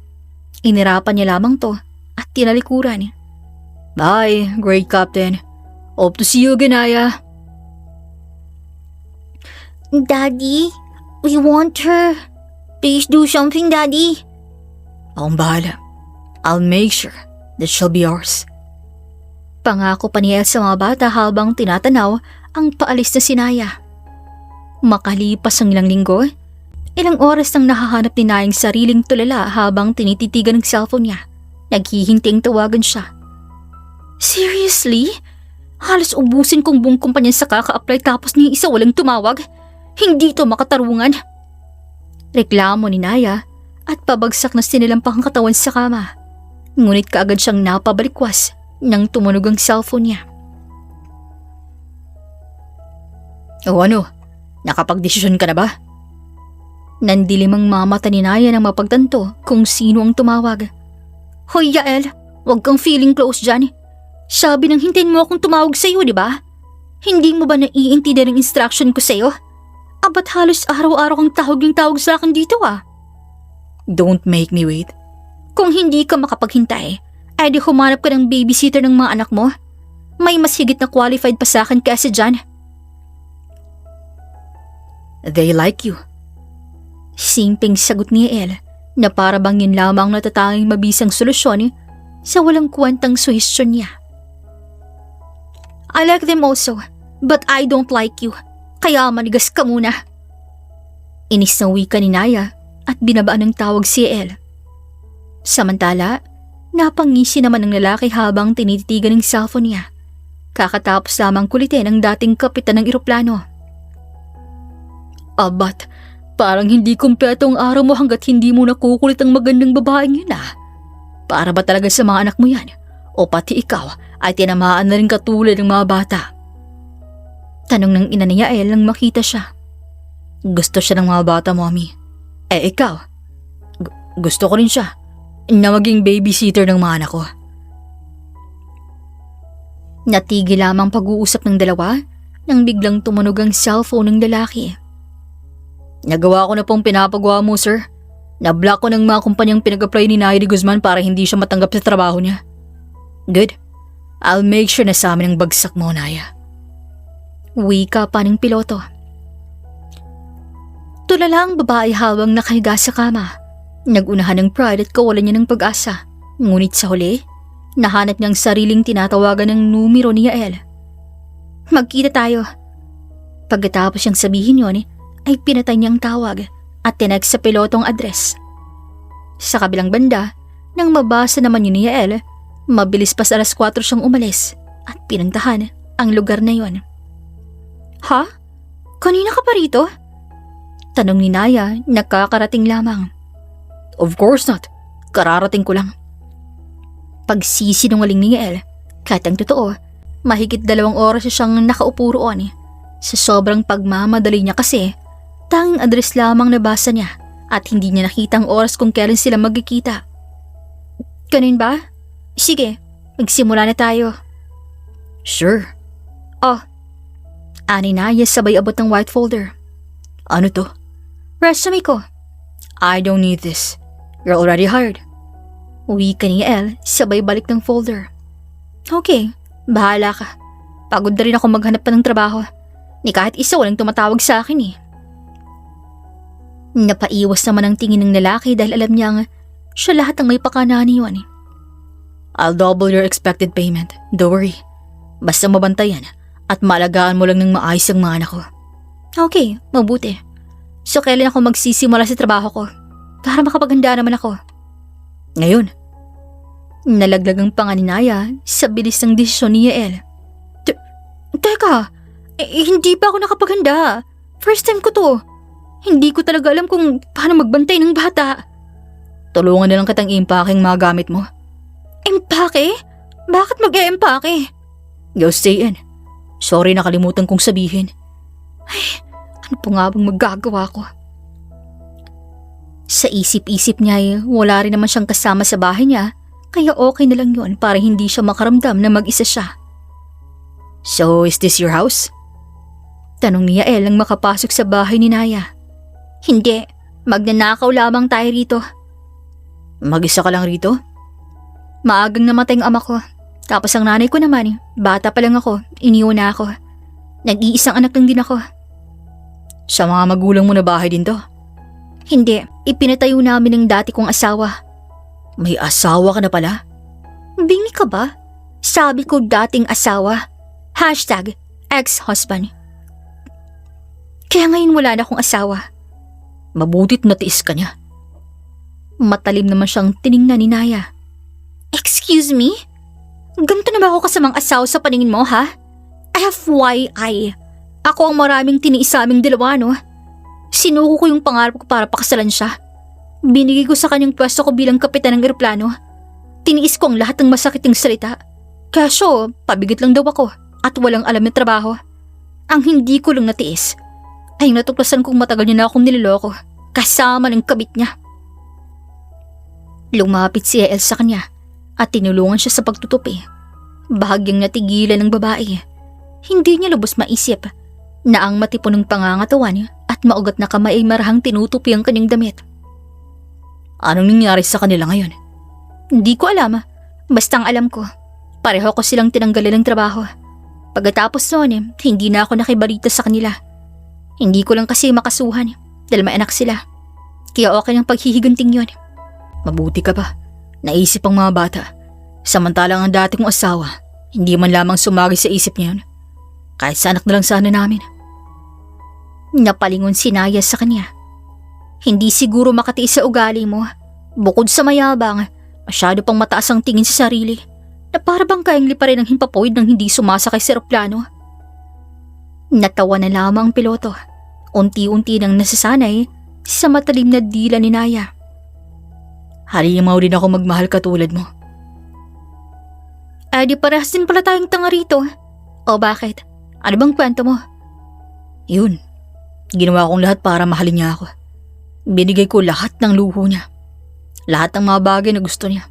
Inirapan niya lamang to at tinalikuran.
Bye, great captain. Hope to see you again, Naya.
Daddy, we want her. Please do something, Daddy.
Akong bahala. I'll make sure that she'll be ours.
Pangako pa ni El sa mga bata habang tinatanaw ang paalis na si Naya. Makalipas ang ilang linggo, ilang oras nang nahahanap ni Naya ang sariling tulala habang tinititigan ng cellphone niya. Naghihintay tawagan siya. Seriously? Halos ubusin kong buong kumpanya sa kaka-apply tapos ni isa walang tumawag? Hindi to makatarungan. Reklamo ni Naya at pabagsak na sinilampang ang katawan sa kama. Ngunit kaagad siyang napabalikwas nang tumunog ang cellphone niya.
O ano? Nakapagdesisyon ka na ba?
Nandilim ang mamata ni Naya nang mapagtanto kung sino ang tumawag. Hoy Yael, huwag kang feeling close dyan. Sabi nang hintayin mo akong tumawag sa'yo, di ba? Hindi mo ba naiintindihan ang instruction ko sa'yo? Abat halos araw-araw kang tawag sa akin dito ah.
Don't make me wait.
Kung hindi ka makapaghintay, ay di humanap ka ng babysitter ng mga anak mo. May mas higit na qualified pa sa akin kaysa dyan.
They like you.
Simpleng sagot ni El na para bang yun lamang natatanging mabisang solusyon sa walang kwentang suhestyon niya. I like them also, but I don't like you. Kaya manigas ka muna. Inis na wika ni Naya at binabaan ng tawag si El. Samantala, napangisi naman ng lalaki habang tinititigan ng cellphone niya. Kakatapos lamang kulitin ang dating kapitan ng eroplano.
Abat, parang hindi kumpleto ang araw mo hanggat hindi mo nakukulit ang magandang babaeng yun ah. Para ba talaga sa mga anak mo yan? O pati ikaw ay tinamaan na rin katulad ng mga bata?
Tanong ng ina ni Yael nang makita siya.
Gusto siya ng mga bata, mommy. Eh ikaw? Gusto ko rin siya na maging babysitter ng mga anak ko.
Natigil lamang pag-uusap ng dalawa nang biglang tumunog ang cellphone ng lalaki.
Nagawa ko na pong pinapagawa mo, sir. Na-block ko ng mga kumpanyang pinag-apply ni Nairi Guzman para hindi siya matanggap sa trabaho niya. Good. I'll make sure na sa amin ang bagsak mo, Naya.
Wika pa ng piloto. Tulala ang babae habang nakahiga sa kama. Nagunahan ng pride at kawalan niya ng pag-asa. Ngunit sa huli, nahanap niyang sariling tinatawagan ng numero ni Yael. Magkita tayo. Pagkatapos niyang sabihin yon, ay pinatay niyang tawag at tinext sa piloto ang address. Sa kabilang banda, nang mabasa naman yun ni Yael, mabilis pa sa 4:00 siyang umalis at pinuntahan ang lugar na yon. Ha? Kanina ka pa rito? Tanong ni Naya, nakakarating lamang.
Of course not. Kararating ko lang.
Pagsisinungaling ni Yael, kahit ang totoo, mahigit 2 oras siyang nakaupo roon. Sa sobrang pagmamadali niya kasi, tanging address lamang nabasa niya at hindi niya nakita ang oras kung kailan sila magkikita. Ganun ba? Sige, magsimula na tayo.
Sure.
Ani na, sabay abot ng white folder.
Ano to?
Resume ko.
I don't need this. You're already hired.
Uwi ka ni El, sabay balik ng folder. Okay, bahala ka. Pagod na rin ako maghanap pa ng trabaho. Ni kahit isa walang tumatawag sa akin eh. Napaiwas naman ang tingin ng lalaki dahil alam niyang siya lahat ang may pakana niyon.
I'll double your expected payment. Don't worry. Basta mabantayan at maalagaan mo lang ng maayos ang mga anak ko.
Okay, mabuti. So kailan ako magsisimula sa trabaho ko? Para makapaganda naman ako.
Ngayon.
Nalaglag ang panganinaya sa bilis ng desisyon ni Yael. Teka, hindi pa ako nakapaghanda. First time ko to. Hindi ko talaga alam kung paano magbantay ng bata.
Tulungan na lang kitang impake ang mga gamit mo.
Empake? Bakit mag-e-empake?
Go stay in. Sorry, nakalimutan kong sabihin.
Ano po nga bang magagawa ko? Sa isip-isip niya wala rin naman siyang kasama sa bahay niya, kaya okay na lang yun para hindi siya makaramdam na mag-isa siya.
So, is this your house?
Tanong ni Yael ang makapasok sa bahay ni Naya. Hindi, magnanakaw lamang tayo rito.
Mag-isa ka lang rito?
Maagang namatay ang ama ko. Tapos ang nanay ko naman, bata pa lang ako, iniwan na ako. Nag-iisang anak lang din ako.
Sa mga magulang mo na bahay din to?
Hindi, ipinatayo namin ng dati kong asawa.
May asawa ka na pala?
Bingi ka ba? Sabi ko dating asawa. #ex-husband. Kaya ngayon wala na akong asawa.
Mabutit natiis ka niya.
Matalim naman siyang tiningnan ni Naya. Excuse me? Ganito na ba ako kasamang asawa sa paningin mo, ha? FYI, ako ang maraming tiniis sa aming dalawa, no? Sinuko ko yung pangarap ko para pakasalan siya. Binigay ko sa kanyang pwesto ko bilang kapitan ng eroplano. Tiniis ko ang lahat ng masakiting salita. Kaso, pabigat lang daw ako at walang alam na trabaho. Ang hindi ko lang natiis ay natuklasan kong matagal niya na akong niloloko kasama ng kabit niya. Lumapit si Yael sa kanya at tinulungan siya sa pagtutupi. Bahagyang natigilan ng babae. Hindi niya lubos maisip na ang matipon ng pangangatawan at maugat na kamay ay marahang tinutupi ang kanyang damit.
Anong nangyari sa kanila ngayon?
Hindi ko alam. Basta ang alam ko, pareho ko silang tinanggalan ng trabaho. Pagkatapos noon, hindi na ako nakibalita sa kanila. Hindi ko lang kasi makasuhan dahil may anak sila. Kaya okay ang paghihiganting yun.
Mabuti ka pa. Naisip ang mga bata. Samantalang ang dati kong asawa, hindi man lamang sumagi sa isip niya yun. Kahit sa anak na lang sana namin.
Napalingon si Naya sa kanya. Hindi siguro makatiis sa ugali mo. Bukod sa mayabang, masyado pang mataas ang tingin sa sarili na para bang kayang liparin ang himpapawid nang hindi sumasakay sa eroplano. Natawa na lamang ang piloto. Unti-unti nang nasasanay sa matalim na dila ni Naya.
Halimaw din ako magmahal katulad mo.
Di parehas din pala tayong tanga rito. O bakit? Ano bang kwento mo?
Yun. Ginawa kong lahat para mahalin niya ako. Binigay ko lahat ng luho niya. Lahat ng mga bagay na gusto niya.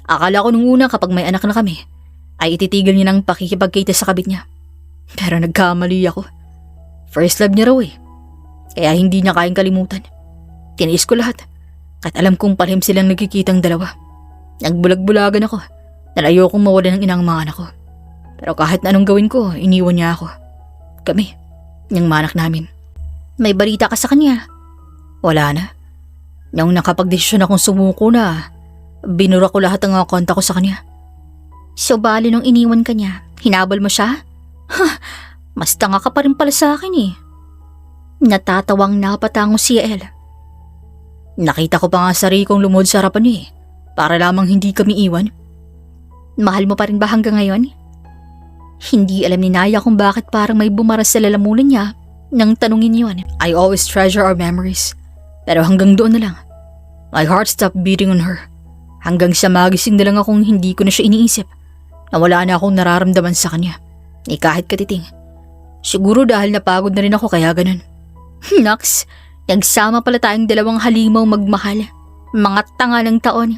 Akala ko nung una kapag may anak na kami, ay ititigil niya ng pakikipagkita sa kabit niya. Pero nagkamali ako. First love niya raw eh. Kaya hindi niya kayang kalimutan. Tiniis ko lahat. Kahit alam kong palihim silang nagkikitang dalawa. Nagbulag-bulagan ako. Dahil ayokong mawala ng inang mga anak ko. Pero kahit na anong gawin ko, iniwan niya ako. Kami, niyang manak namin.
May balita ka sa kanya?
Wala na. Nung nakapagdesisyon akong sumuko na, binura ko lahat ng mga konta ko sa kanya.
So bali nung iniwan ka niya, hinabol mo siya? Mas tanga ka pa rin pala sa akin eh. Natatawang napatango si Yael.
Nakita ko pa nga sarili kong lumod sa harapan niya eh, para lamang hindi kami iwan.
Mahal mo pa rin ba hanggang ngayon? Hindi alam ni Naya kung bakit parang may bumaras sa lalamunan niya nang tanungin yon.
I always treasure our memories, pero hanggang doon na lang. My heart stopped beating on her. Hanggang sa magising na lang akong hindi ko na siya iniisip. Na wala na akong nararamdaman sa kanya. Ni kahit katiting. Siguro dahil napagod na rin ako kaya ganun.
Nox, nagsama pala tayong dalawang halimaw magmahal. Mga tanga ng taon.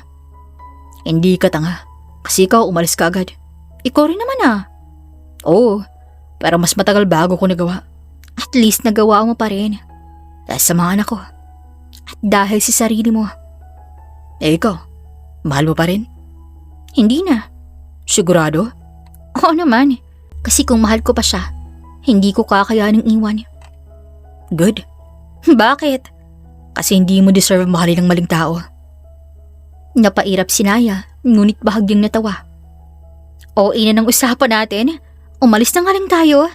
Hindi ka tanga. Kasi ikaw umalis ka agad.
Ikaw rin naman ah.
Oo, pero mas matagal bago ko nagawa.
At least nagawa mo pa rin.
Dahil sa mga anak ko.
At dahil sa sarili mo.
Ikaw, mahal mo pa rin?
Hindi na.
Sigurado?
Oo naman. Kasi kung mahal ko pa siya, hindi ko kakayaning iwan.
Good.
Bakit?
Kasi hindi mo deserve mahalin ng maling tao.
Napairap si Naya, ngunit bahagyang natawa. O ina ng usapan natin. Umalis na nga lang tayo.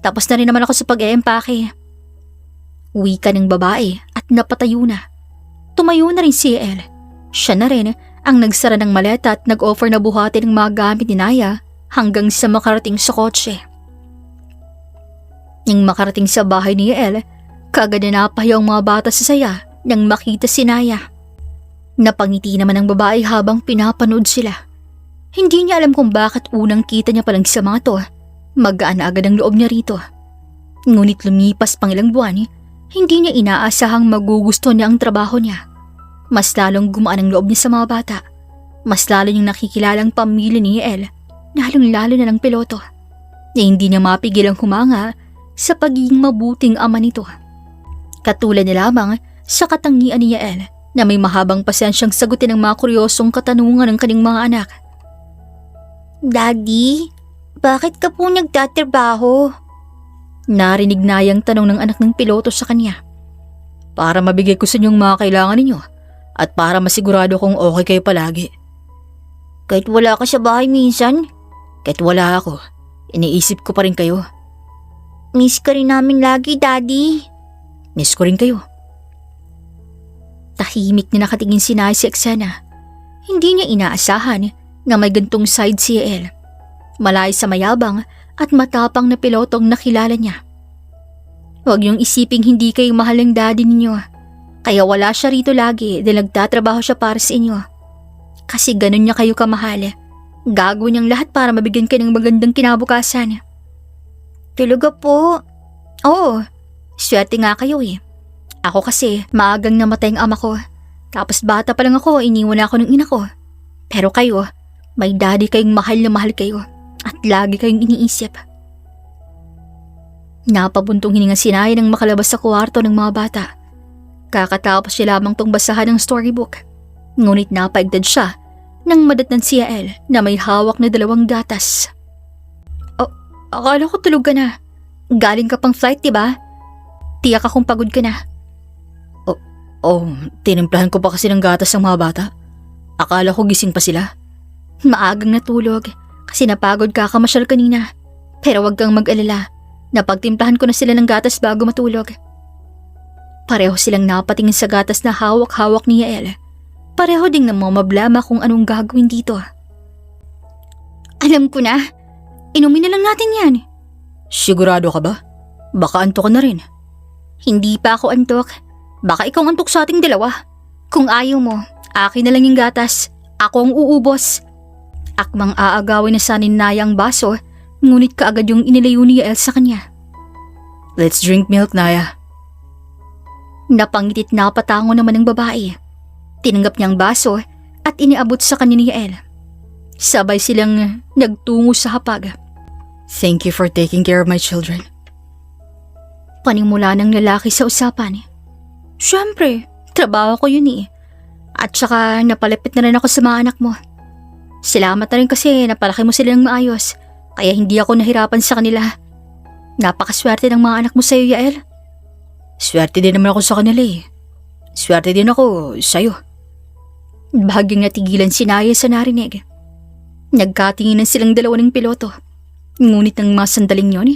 Tapos na rin naman ako sa pag-eempake. Wika ng babae at napatayo na. Tumayo na rin si El. Siya na rin ang nagsara ng maleta at nag-offer na buhatin ng mga gamit ni Naya hanggang sa makarating sa kotse. Nang makarating sa bahay ni El, kaagad na napahiya ang mga bata sa saya nang makita si Naya. Napangiti naman ang babae habang pinapanood sila. Hindi niya alam kung bakit unang kita niya palang sa mga to. Magaan na agad ang loob niya rito. Ngunit lumipas pang ilang buwan, hindi niya inaasahang magugusto niya ang trabaho niya. Mas lalong gumaan ang loob niya sa mga bata. Mas lalo niyang nakikilalang pamilya ni El, lalong-lalo na ng piloto, na hindi niya mapigilang humanga sa pagiging mabuting ama nito. Katulad na lamang sa katangian ni El na may mahabang pasensyang sagutin ang mga kuryosong katanungan ng kanyang mga anak. Daddy, bakit ka po nagtatrabaho? Narinig na yung tanong ng anak ng piloto sa kanya.
Para mabigay ko sa inyong mga kailangan ninyo at para masigurado kong okay kayo palagi.
Kahit wala ka sa bahay minsan?
Kahit wala ako, iniisip ko pa rin kayo.
Miss ka rin namin lagi, Daddy.
Miss ko rin kayo.
Tahimik na nakatingin si Naya si Aksana. Hindi niya inaasahan na may gantong side si El. Malay sa mayabang at matapang na pilotong nakilala niya. Huwag niyong isiping hindi kayo mahal ng daddy ninyo. Kaya wala siya rito lagi dahil nagtatrabaho siya para sa inyo. Kasi ganun niya kayo kamahal. Gagawin niyang lahat para mabigyan kayo ng magandang kinabukasan. Talaga po? Oo, swerte nga kayo eh. Ako kasi maagang namatay ang ama ko. Tapos bata pa lang ako, iniwan ako ng ina ko. Pero kayo, may daddy kayong mahal na mahal kayo. At lagi kayong iniisip. Napabuntong hininga si Naya nang makalabas sa kwarto ng mga bata. Kakatapos siya lamang tong basahan ng storybook. Ngunit napaigdad siya nang madatnan si El na may hawak na 2 gatas. Akala ko tulog ka na. Galing ka pang flight, diba? Tiyak akong pagod ka na.
Tinimplahan ko pa kasi ng gatas ng mga bata. Akala ko gising pa sila.
Maagang natulog kasi napagod ka kamasyal kanina. Pero wag kang mag-alala. Napagtimplahan ko na sila ng gatas bago matulog. Pareho silang napatingin sa gatas na hawak-hawak ni Yael. Pareho ding namamablama kung anong gagawin dito. Alam ko na. Inumin na lang natin yan.
Sigurado ka ba? Baka antok ka na rin.
Hindi pa ako antok. Baka ikaw antok sa ating dalawa. Kung ayaw mo, akin na lang yung gatas. Ako ang uubos. Akmang aagawin na sa Naya ang baso, ngunit kaagad yung inilayo ni Yael sa kanya.
Let's drink milk, Naya.
Napangitit na patango naman ng babae. Tinanggap niyang baso at iniabot sa kanya ni Yael. Sabay silang nagtungo sa hapag.
Thank you for taking care of my children.
Panimula ng lalaki sa usapan. Siyempre, trabaho ko yun eh. At saka napalapit na rin ako sa mga anak mo. Salamat na rin kasi napalaki mo sila ng maayos, kaya hindi ako nahirapan sa kanila. Napakaswerte ng mga anak mo sa'yo, Yael.
Swerte din naman ako sa kanila eh. Swerte din ako sa'yo.
Bahagyang natigilan si Naya sa narinig. Nagkatinginan silang dalawa ng piloto. Ngunit ng mga sandaling yon,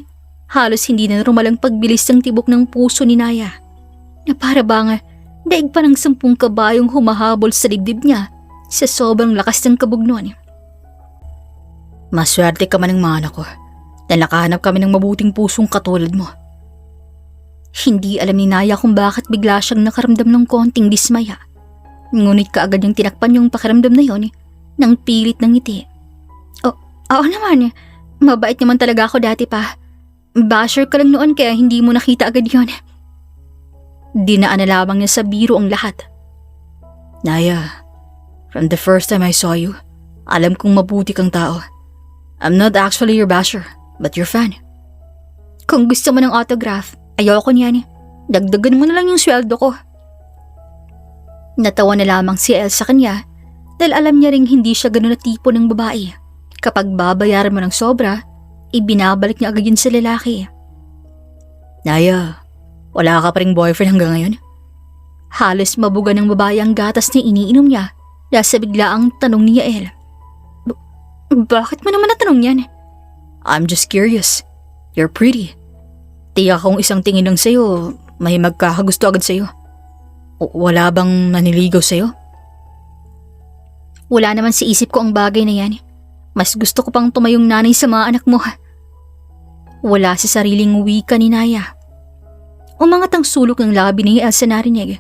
halos hindi na normal ang pagbilis ng tibok ng puso ni Naya. Na para bang daig pa ng 10 kabayong humahabol sa dibdib niya sa sobrang lakas ng kabugnuan.
Maswerte ka man ng mga anak ko na nakahanap kami ng mabuting pusong katulad mo.
Hindi alam ni Naya kung bakit bigla siyang nakaramdam ng konting dismaya. Ngunit kaagad niyang tinakpan yung pakiramdam na yon nang pilit ng ngiti. Oo naman, mabait naman talaga ako dati pa. Basher ka lang noon kaya hindi mo nakita agad yon. Dinaan na lamang niya sa biro ang lahat.
Naya, from the first time I saw you, alam kong mabuti kang tao. I'm not actually your basher, but your fan.
Kung gusto mo ng autograph, ayoko niyan. Dagdagan mo na lang yung sweldo ko. Natawa na lamang si Elle sa kanya dahil alam niya ring hindi siya ganun na tipo ng babae. Kapag babayaran mo ng sobra, ibinabalik niya agad yun sa lalaki.
Naya, wala ka pa ring boyfriend hanggang ngayon?
Halos mabuga ng babae ang gatas na iniinom niya dahil sa biglaang tanong ni Elle. Bakit mo naman natanong yan?
I'm just curious. You're pretty. Tiyak kung isang tingin lang sa'yo, may magkakagusto agad sa'yo. Wala bang naniligaw sa'yo?
Wala naman sa isip ko ang bagay na yan. Mas gusto ko pang tumayong nanay sa mga anak mo. Wala sa sariling wika ni Naya. Umangat ang sulok ng labi ni Elle sa narinig.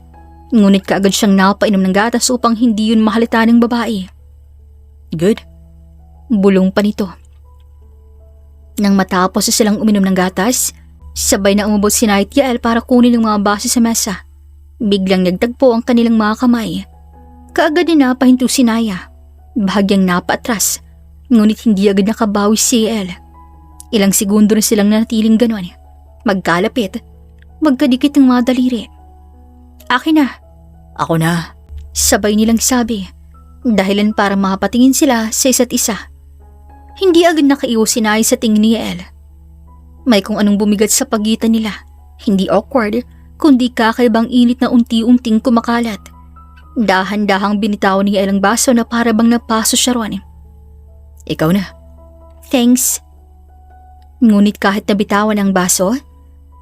Ngunit kaagad siyang napainom ng gatas upang hindi yun mahalata ng babae.
Good.
Bulong pa nito. Nang matapos silang uminom ng gatas, sabay na umubot si Naya at Yael para kunin ang mga baso sa mesa. Biglang nagtagpo ang kanilang mga kamay. Kaagad din napahinto si Naya. Bahagyang napaatras, ngunit hindi agad nakabawi si Yael. Ilang segundo na silang nanatiling ganon. Magkalapit, magkadikit ng mga daliri. Akin na.
Ako na.
Sabay nilang sabi, dahilan para makapatingin sila sa isa't isa. Hindi agad nakaiwas si Naya sa tingin ni Yael. May kung anong bumigat sa pagitan nila. Hindi awkward, kundi kakaibang init na unti-unting kumakalat. Dahan-dahang binitawan ni Yael ang baso na para bang napaso siya ron.
Ikaw na.
Thanks. Ngunit kahit nabitawan ang baso,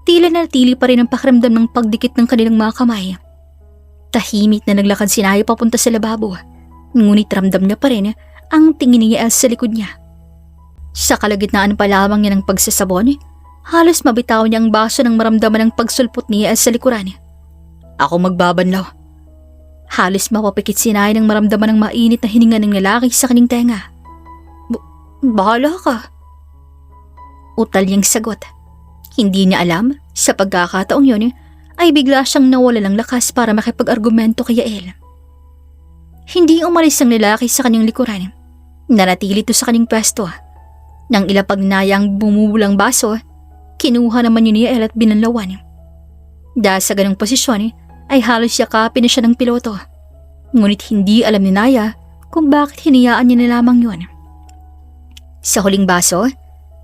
tila natili pa rin ang pakiramdam ng pagdikit ng kanilang mga kamay. Tahimik na naglakad si Naya papunta sa lababo, ngunit ramdam niya pa rin ang tingin ni Yael sa likod niya. Sa kalagitnaan pa lamang niya ng pagsasabon, halos mabitaw niya ang baso nang maramdaman ang pagsulpot ni Yael sa likuran.
Ako magbabanlaw.
Halos mapapikit si Naya nang maramdaman ang mainit na hininga ng lalaki sa kanyang tenga. Bahala ka. Utal niyang sagot. Hindi niya alam, sa pagkakataong yun, ay bigla siyang nawala ng lakas para makipag-argumento kay Yael. Hindi umalis ang lalaki sa kanyang likuran. Nanatili ito sa kanyang pwesto. Nang ilapag Naya ang bumubulang baso, kinuha naman yun ni Yael at binanlawan. Dahil sa ganong posisyon, ay halos yakapin na siya ng piloto. Ngunit hindi alam ni Naya kung bakit hinayaan niya na lamang yun. Sa huling baso,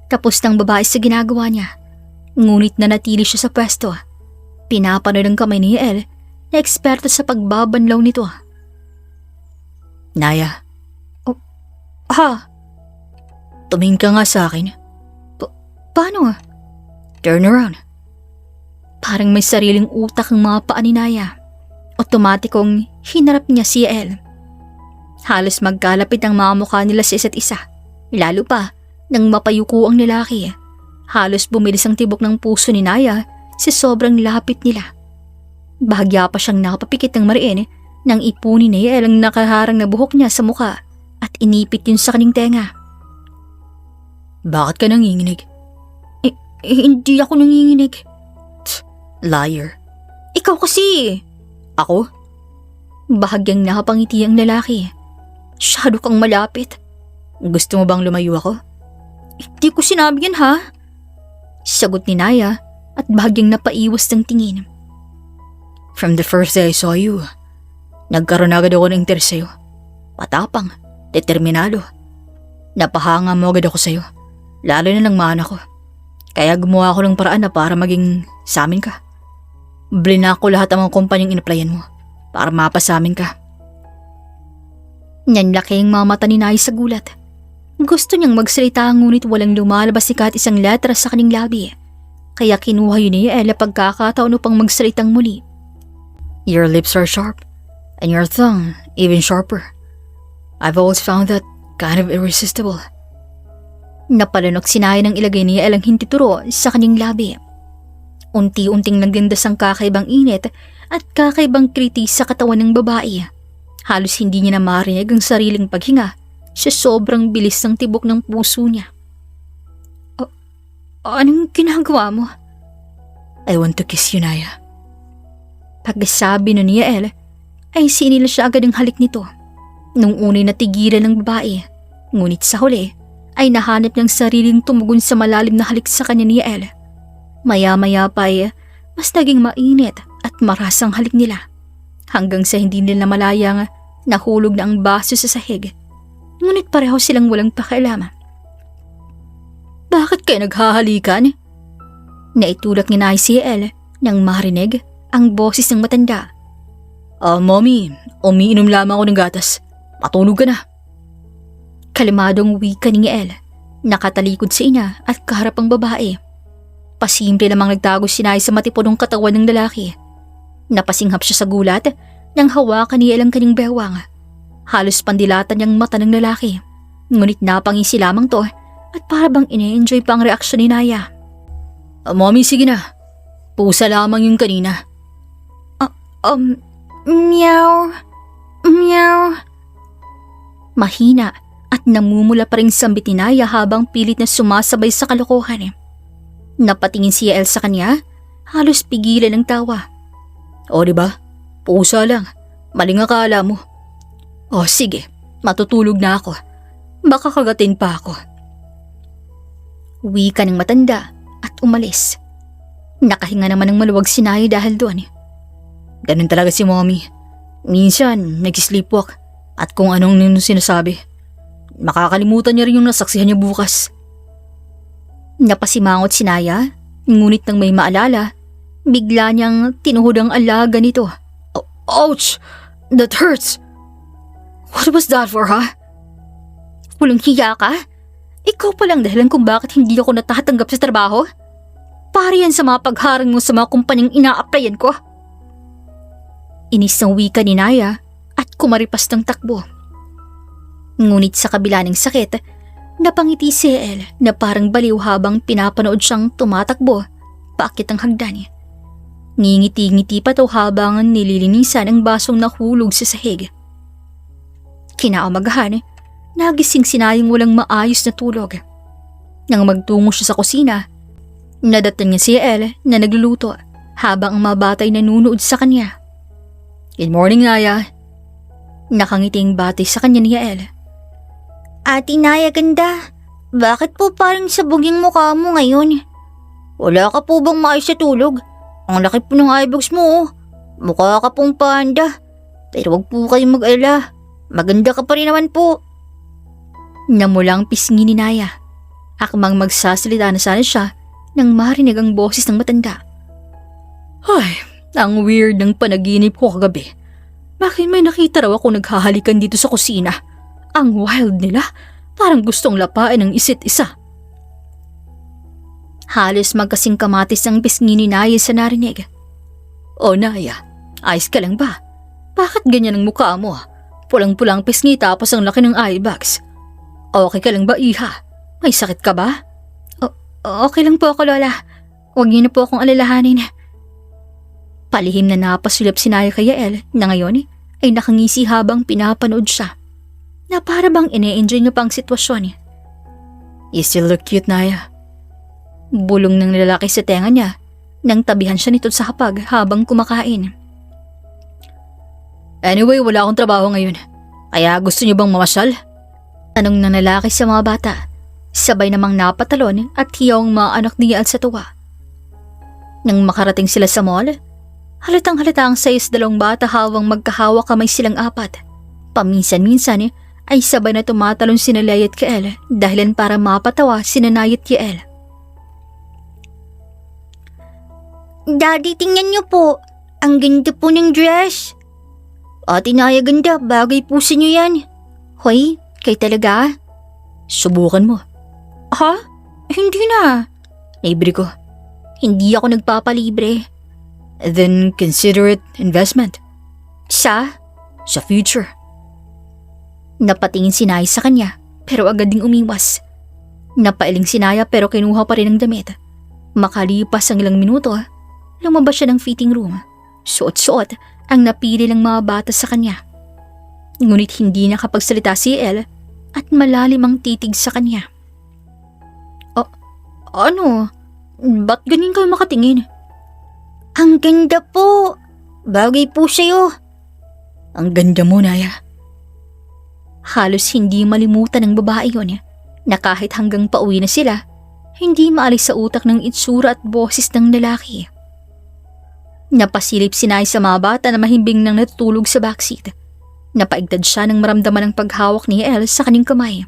tapos ng babae sa ginagawa niya. Ngunit nanatili siya sa pwesto. Pinapanood ang kamay ni Yael na eksperto sa pagbabanlaw nito.
Naya.
Ha?
Tumingin ka nga sa akin.
Paano?
Turn around.
Parang may sariling utak ang mga paa ni Naya. Otomatikong hinarap niya si Yael. Halos magkalapit ang mga mukha nila sa isa't isa. Lalo pa nang mapayuko ang lalaki. Halos bumilis ang tibok ng puso ni Naya sa sobrang lapit nila. Bahagya pa siyang nakapapikit ng mariin nang ipunin ni Yael ang nakaharang na buhok niya sa mukha at inipit yun sa kanyang tenga.
Bakit ka nanginginig?
Hindi ako nanginginig.
Liar.
Ikaw kasi.
Ako?
Bahagyang nakapangiti ang lalaki. Masyado kang malapit.
Gusto mo bang lumayo ako?
Hindi ko sinabi yan ha. Sagot ni Naya at bahagyang napaiwas ng tingin.
From the first day I saw you, nagkaroon agad ako ng interes sa'yo. Patapang, determinado. Napahanga mo agad ako sa'yo, lalo na ng mana ko. Kaya gumawa ako ng paraan na para maging sa amin ka. Blinak ko lahat ang mga kumpanyang inaplayan mo para mapasamin ka.
Nanlaki ang mga mata ni Naya sa gulat. Gusto niyang magsalita ngunit walang lumalabas ni kahit isang letra sa kanyang labi. Kaya kinuha yun ni Yael pagkakataon upang magsalitang muli.
Your lips are sharp and your tongue even sharper. I've always found that kind of irresistible.
Napalanok si Naya nang ilagay ni Yael ang hintituro sa kanyang labi. Unti-unting naglandas ang kakaibang init at kakaibang kritis sa katawan ng babae. Halos hindi niya na marinig ang sariling paghinga sa sobrang bilis ng tibok ng puso niya. Anong ginagawa mo?
I want to kiss you, Naya.
Pagkasabi ni Yael, ay sinila siya agad ang halik nito. Nung unay natigilan ng babae, ngunit sa huli ay nahanap niyang sariling tumugon sa malalim na halik sa kanya ni Yael. Maya-maya pa ay mas naging mainit at marasang halik nila. Hanggang sa hindi nila malayang nahulog na ang baso sa sahig. Ngunit pareho silang walang pakialam.
Bakit kayo naghahalikan?
Naitulak ni Nay si Yael nang marinig ang boses ng matanda.
Mommy, umiinom lamang ako ng gatas. Matulog ka na.
Kalmadong wika ni Yael, nakatalikod sa ina at kaharap ang babae. Pasimple namang nagtago si Nay sa matipunong katawan ng lalaki. Napasinghap siya sa gulat nang hawakan ni Yael ang kaning bewang. Halos pandilatan niyang mata ng lalaki. Ngunit napangisi lamang to at para bang ine-enjoy pa ang reaksyon ni Naya.
Mommy, sige na. Pusa lamang yung kanina.
Meow. Meow. Mahina at namumula pa rin sambit ni Naya habang pilit na sumasabay sa kalokohan. Napatingin si Yael sa kanya, halos pigilan ng tawa.
O diba? Pusa lang. Maling akala mo. O sige, matutulog na ako. Baka kagatin pa ako.
Wika ng matanda at umalis. Nakahinga naman ng maluwag si Naya dahil doon.
Ganun talaga si Mommy. Minsan, nag-sleepwalk at kung anong sinasabi. Makakalimutan niya rin yung nasaksihan niya bukas.
Napasimangot si Naya, ngunit nang may maalala, bigla niyang tinuhod ang alaga nito.
Ouch! That hurts! What was that for, ha?
Walang hiya ka? Ikaw palang dahilan kung bakit hindi ako natatanggap sa trabaho? Para yan sa mga pagharang mo sa mga kumpanyang ina-applyan ko. Inis ng wika ni Naya at kumaripas ng takbo. Ngunit sa kabila ng sakit, napangiti si Yael na parang baliw habang pinapanood siyang tumatakbo paakit ang hagdan. Ngingiti-ngiti pa to habang nililinisan ang basong nahulog sa sahig. Kinaumagahan, nagising si Nayang walang maayos na tulog. Nang magtungo siya sa kusina, nadatan niya si Yael na nagluluto habang ang mga batay nanunood sa kanya.
Good morning, Naya.
Nakangiting batay sa kanya ni Yael. Ate Naya, ganda. Bakit po parang sabog yung mukha mo ngayon? Wala ka po bang maayos sa tulog? Ang laki po ng eyebags mo, oh. Mukha ka pong panda. Pero wag po kayong mag-alala. Maganda ka pa rin naman po. Namulang pisngi ni Naya. Akmang magsasalita na sana siya nang marinig ang boses ng matanda.
Ay, ang weird ng panaginip ko kagabi. Bakit may nakita raw ako naghahalikan dito sa kusina? Ang wild nila. Parang gustong lapain ang isa't isa.
Halos magkasing kamatis ang pisngi ni Naya sa narinig.
O Naya, ayos ka lang ba? Bakit ganyan ang mukha mo? Pulang-pulang pisngi tapos ang laki ng eyebags. Okay ka lang ba, iha? May sakit ka ba?
Okay lang po ako, Lola. Huwag niyo na po akong alalahanin. Palihim na napasulap si Naya kay Yael na ngayon ay nakangisi habang pinapanood siya. Na para bang ine-enjoy niya pa ang sitwasyon.
You still look cute, Naya.
Bulong ng lalaki sa tenga niya nang tabihan siya nito sa hapag habang kumakain.
Anyway, wala akong trabaho ngayon. Kaya gusto niyo bang mamasyal?
Tanong ng lalaki sa mga bata. Sabay namang napatalon at hiyaw ang mga anak ni Yael sa tuwa. Nang makarating sila sa mall, halatang-halata ang sayos dalawang bata hawang magkahawak kamay silang apat. Paminsan-minsan ay sabay na tumatalon sina Leia at Yael dahilan para mapatawa sina Naya at Yael. Daddy, tingnan niyo po. Ang ganda po ng dress. Ate Naya, ganda. Bagay po sa niyo yan. Hoy, kay talaga?
Subukan mo.
Ha? Hindi na.
Libre ko.
Hindi ako nagpapalibre.
Then consider it investment.
Sa
future.
Napatingin si Naya sa kanya pero agad ding umiwas. Napailing si Naya pero kinuha pa rin ang damit. Makalipas ang ilang minuto, lumabas siya ng fitting room. Suot-suot ang napili ng mga bata sa kanya. Ngunit hindi nakapagsalita si Elle at malalim ang titig sa kanya. Ano? Ba't ganyan kayo makatingin? Ang ganda po. Bagay po sa'yo.
Ang ganda mo, Naya.
Halos hindi malimutan ng babae yun na kahit hanggang pauwi na sila, hindi maalis sa utak ng itsura at boses ng lalaki. Napasilip si Naya sa mga bata na mahimbing nang natutulog sa backseat. Napaigtad siya nang maramdaman ang paghawak ni Elle sa kanyang kamay.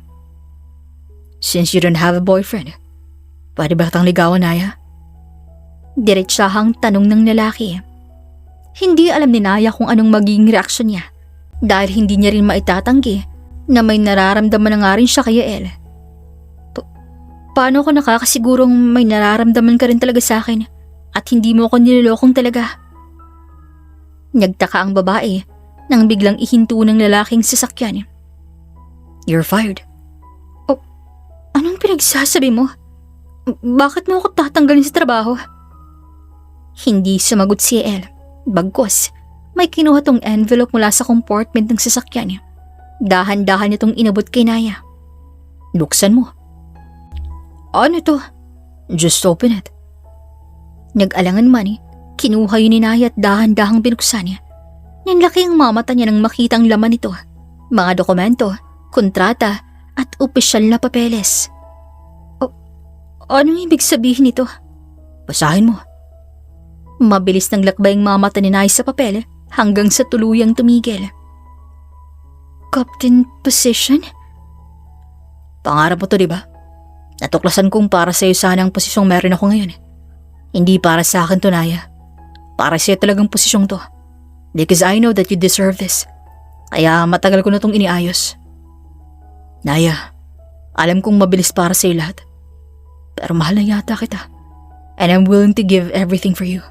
Since you don't have a boyfriend, pwede ba kitang ligawan, Naya?
Diretsahang tanong ng lalaki. Hindi alam ni Naya kung anong magiging reaksyon niya dahil hindi niya rin maitatanggi na may nararamdaman na nga rin siya kay Elle. Paano ako nakakasigurong may nararamdaman ka rin talaga sa akin at hindi mo ako nilolokong talaga? Nagtaka ang babae nang biglang ihinto ng lalaking sasakyan.
You're fired.
Anong pinagsasabi mo? Bakit mo ako tatanggalin sa trabaho? Hindi sumagot si Elle. Bagkus, may kinuha tong envelope mula sa compartment ng sasakyan. Dahan-dahan niya tong inabot kay Naya.
Buksan mo.
Ano to?
Just open it.
Nag-alangan man kinuha yun ni Naya at dahan-dahang binuksan niya. Nanlaki ang mamata niya nang makita ang laman nito. Mga dokumento, kontrata, at opisyal na papeles. Anong ibig sabihin nito?
Basahin mo.
Mabilis nang lakbay ang mamata ni Naya sa papel hanggang sa tuluyang tumigil. Captain position?
Pangarap mo to, di ba? Natuklasan kong para sa'yo sana ang posisyong meron ako ngayon. Hindi para sa akin to, Naya. Para sa'yo talagang posisyong to. Because I know that you deserve this. Kaya matagal ko na tong iniayos. Naya, alam kong mabilis para sa'yo lahat. Pero mahal na yata kita. And I'm willing to give everything for you.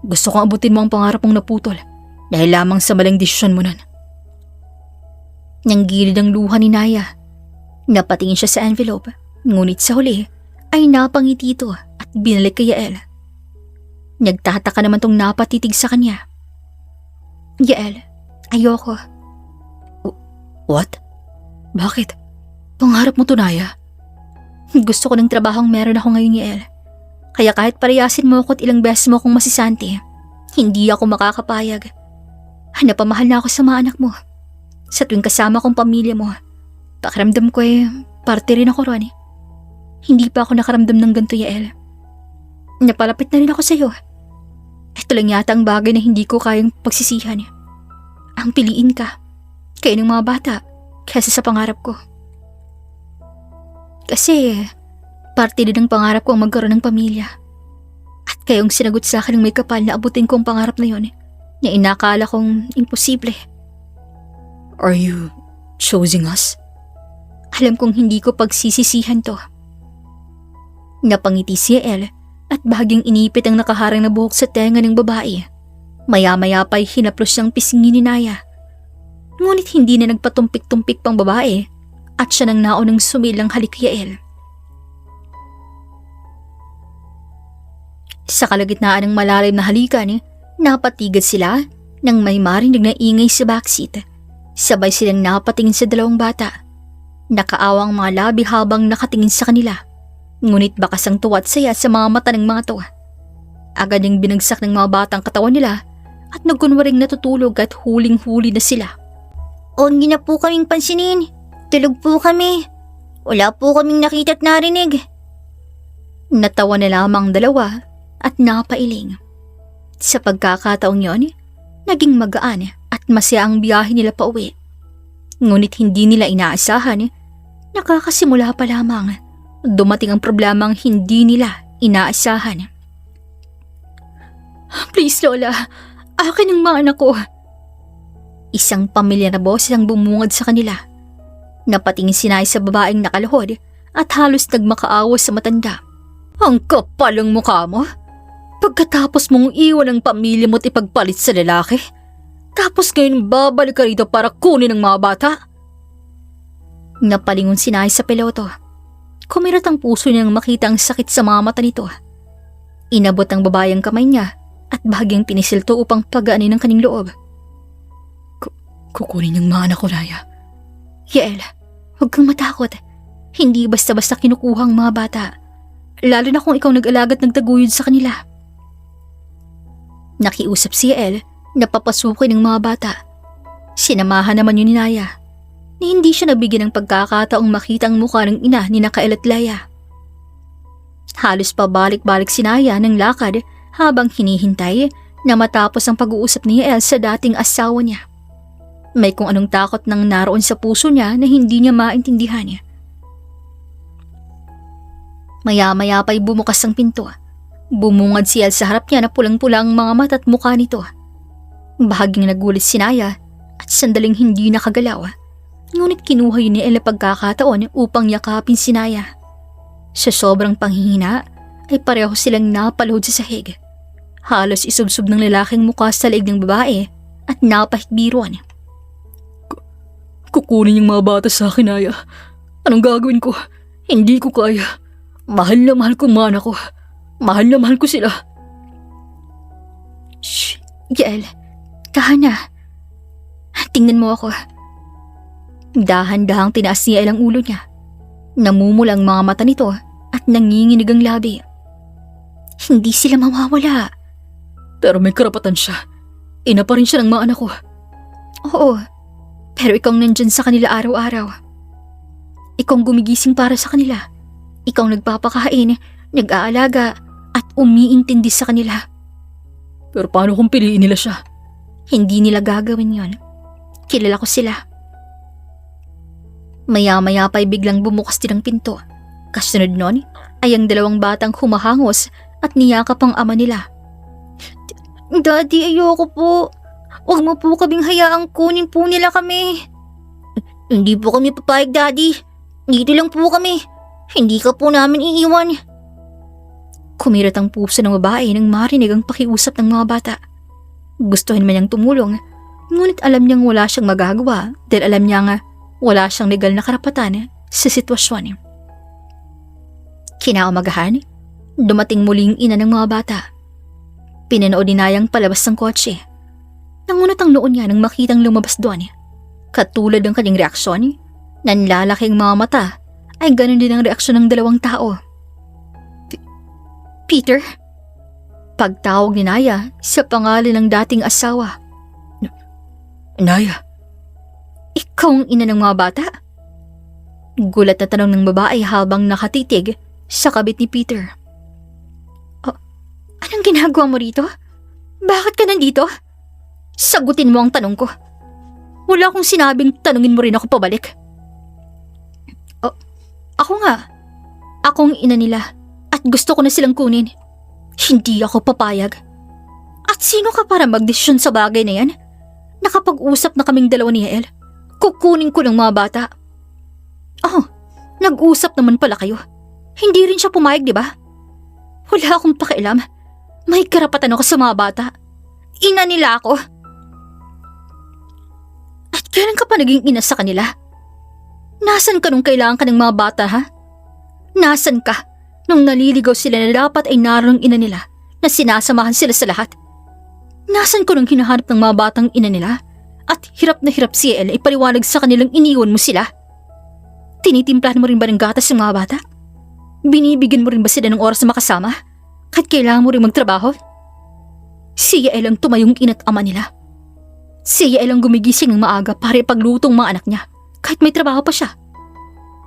Gusto kong abutin mo ang pangarap mong naputol dahil lamang sa maling desisyon mo nun.
Nanggilid ang luha ni Naya. Napatingin siya sa envelope, ngunit sa huli ay napangiti ito at binalik kay Yael. Nagtataka naman tong napatitig sa kanya. Yael, ayoko.
What? Bakit? Pangarap mo to, Naya?
Gusto ko ng trabahong meron ako ngayon, Yael. Kaya kahit parehasin mo ako at ilang beses mo akong masisanti, hindi ako makakapayag. Napamahal na ako sa mga anak mo. Sa tuwing kasama kong pamilya mo, pakiramdam ko parte rin ako ron. Hindi pa ako nakaramdam ng ganito, Yael. Napalapit na rin ako sa'yo. Ito lang yata ang bagay na hindi ko kayang pagsisihan. Ang piliin ka, kayo ng mga bata, kaysa sa pangarap ko. Kasi parte din ng pangarap ko ang magkaroon ng pamilya. At kayong sinagot sa akin ng may kapal na abutin ko ang pangarap na yon, na inakala kong imposible.
Are you choosing us?
Alam kong hindi ko pagsisisihan to. Napangiti si Elle at bahagyang inipit ang nakaharang na buhok sa tenga ng babae. Maya-maya pa'y hinaplos siyang pisingin ni Naya. Ngunit hindi na nagpatumpik-tumpik pang babae at siya nang naunang sumilang halik kay Elle. Sa kalagitnaan ng malalim na halikan, napatigad sila nang may marinig na ingay sa backseat. Sabay silang napatingin sa dalawang bata. Nakaawang mga labi habang nakatingin sa kanila. Ngunit bakas ang tuwa at saya sa mga mata ng mga to. Agad yung binagsak ng mga batang katawan nila at nagkunwaring natutulog at huling-huli na sila. Huwag niyo na po kaming pansinin. Tulog po kami. Wala po kaming nakita at narinig. Natawa na lamang dalawa at napailing. Sa pagkakataong yon, naging magaan at masaya ang biyahe nila pauwi. Ngunit hindi nila inaasahan, nakakasimula pa lamang. Dumating ang problemang hindi nila inaasahan. Please, Lola. Akin ang mga anak ko. Isang pamilya na boses ang bumungad sa kanila. Napatingin si Nay sa babaeng nakaluhod at halos nagmakaawa sa matanda. Ang kapal ang mukha mo. Pagkatapos mong iwan ang pamilya mo't ipagpalit sa lalaki, tapos ngayon babalik ka rito para kunin ang mga bata. Napalingon si Nay sa piloto. Kumirat ang puso niyang makita ang sakit sa mga mata nito. Inabot ang babae ang kamay niya at bahagyang pinisilto upang pagaanin ang kanyang loob.
Kukunin yung mga anak ko, Laya.
Yael, huwag kang matakot. Hindi basta-basta kinukuha ang mga bata. Lalo na kung ikaw nag-alaga at nagtaguyod sa kanila. Nakiusap si Yael na papasukin ng mga bata. Sinamahan naman yun ni Naya na hindi siya nabigyan ng pagkakataong makita ang mukha ng ina ni Kael at Laya. Halos pabalik-balik si Naya ng lakad habang hinihintay na matapos ang pag-uusap ni Yael sa dating asawa niya. May kung anong takot nang naroon sa puso niya na hindi niya maintindihan niya. Maya-maya pa'y bumukas ang pinto. Bumungad si Yael sa harap niya na pulang-pula ang mga mata at mukha nito. Bahaging nagulit si Naya at sandaling hindi nakagalaw. Ngunit kinuha yun ni Yael na pagkakataon upang yakapin si Naya. Sa sobrang panghihina ay pareho silang napalhod sa sahig. Halos isubsob ng lalaking mukha sa leeg ng babae at napahikbiruan.
Kukunin yung mga bata sa akin, Naya. Anong gagawin ko? Hindi ko kaya. Mahal na mahal ko mga anak ko. Mahal na mahal ko sila.
Shh, Yael. Kahana. Tingnan mo ako. Dahan-dahang tinaas ni Yael ang ulo niya. Namumula ang mga mata nito at nanginginig ang labi. Hindi sila mawawala.
Pero may karapatan siya. Ina pa rin siya ng mga anak ko.
Oo, pero ikaw nandyan sa kanila araw-araw. Ikaw gumigising para sa kanila. Ikaw nagpapakain, nag-aalaga at umiintindi sa kanila.
Pero paano kung piliin nila siya?
Hindi nila gagawin yon. Kilala ko sila. Maya-maya pa'y biglang bumukas din ang pinto. Kasunod nun ay ang dalawang batang humahangos at niyakap ang ama nila. Daddy, ayoko po. Huwag mo po kaming hayaang kunin po nila kami. Hindi po kami papayag, Daddy. Dito lang po kami. Hindi ka po namin iiwan. Kumirat ang puso ng babae nang marinig ang pakiusap ng mga bata. Gustuhin man niyang tumulong, ngunit alam niyang wala siyang magagawa dahil alam niyang wala siyang legal na karapatan sa sitwasyon. Kinaumagahan, dumating muling ina ng mga bata. Pinanood ni Nayang palabas ng kotse. Nangunot ang noon niya nang makitang lumabas doon. Katulad ng kanyang reaksyon, nanlalaki ang mga mata, ay ganun din ang reaksyon ng dalawang tao. Peter? Pagtawag ni Naya sa pangalan ng dating asawa.
Naya?
Ikaw ang ina ng mga bata? Gulat na tanong ng babae habang nakatitig sa kabit ni Peter. Oh, anong ginagawa mo rito? Bakit ka nandito? Sagutin mo ang tanong ko. Wala akong sinabing tanungin mo rin ako pabalik. Oh, ako nga. Akong ina nila at gusto ko na silang kunin. Hindi ako papayag. At sino ka para magdesisyon sa bagay na yan? Nakapag-usap na kaming dalawa ni Yael. Kukunin ko ng mga bata. Oh, nag-usap naman pala kayo. Hindi rin siya pumayag, di ba? Wala akong pakialam. May karapatan ako sa mga bata. Ina nila ako. At kailan ka pa naging ina sa kanila? Nasaan ka nung kailangan ka ng mga bata, ha? Nasaan ka nung naliligaw sila na dapat ay naroong ina nila na sinasamahan sila sa lahat? Nasaan ko nung hinahanap ng mga batang ina nila at hirap na hirap si Yael na ipaliwanag sa kanilang iniwan mo sila? Tinitimplahan mo rin ba ng gatas sa mga bata? Binibigyan mo rin ba sila ng oras na makasama? Kahit kailangan mo rin magtrabaho? Si Yael ang tumayong ina't ama nila. Si Yael ang gumigising ng maaga para ipaglutong mga anak niya kahit may trabaho pa siya.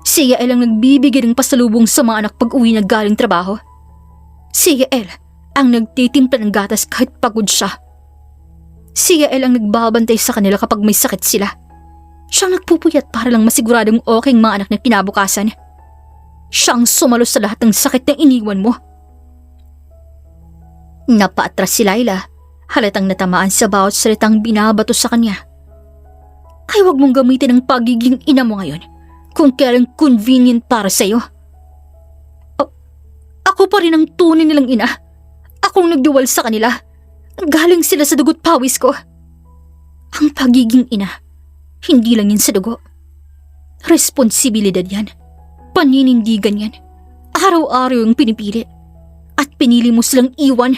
Si Yael ang nagbibigay ng pasalubong sa mga anak pag uwi na galing trabaho. Si Yael ang nagtitimpla ng gatas kahit pagod siya. Si Yael ang nagbabantay sa kanila kapag may sakit sila. Siyang nagpupuyat para lang masiguradong okay ang mga anak na kinabukasan. Siyang sumalo sa lahat ng sakit na iniwan mo. Napaatras si Laila, halatang natamaan sa bawat salitang binabato sa kanya. Ay, huwag mong gamitin ang pagiging ina mo ngayon kung kailan convenient para sa'yo. Ako pa rin ang tunay nilang ina. Akong nagduwal sa kanila. Galing sila sa dugo't pawis ko. Ang pagiging ina, hindi lang yan sa dugo. Responsibilidad yan. Paninindigan yan. Araw-araw yung pinipili. At pinili mo silang iwan.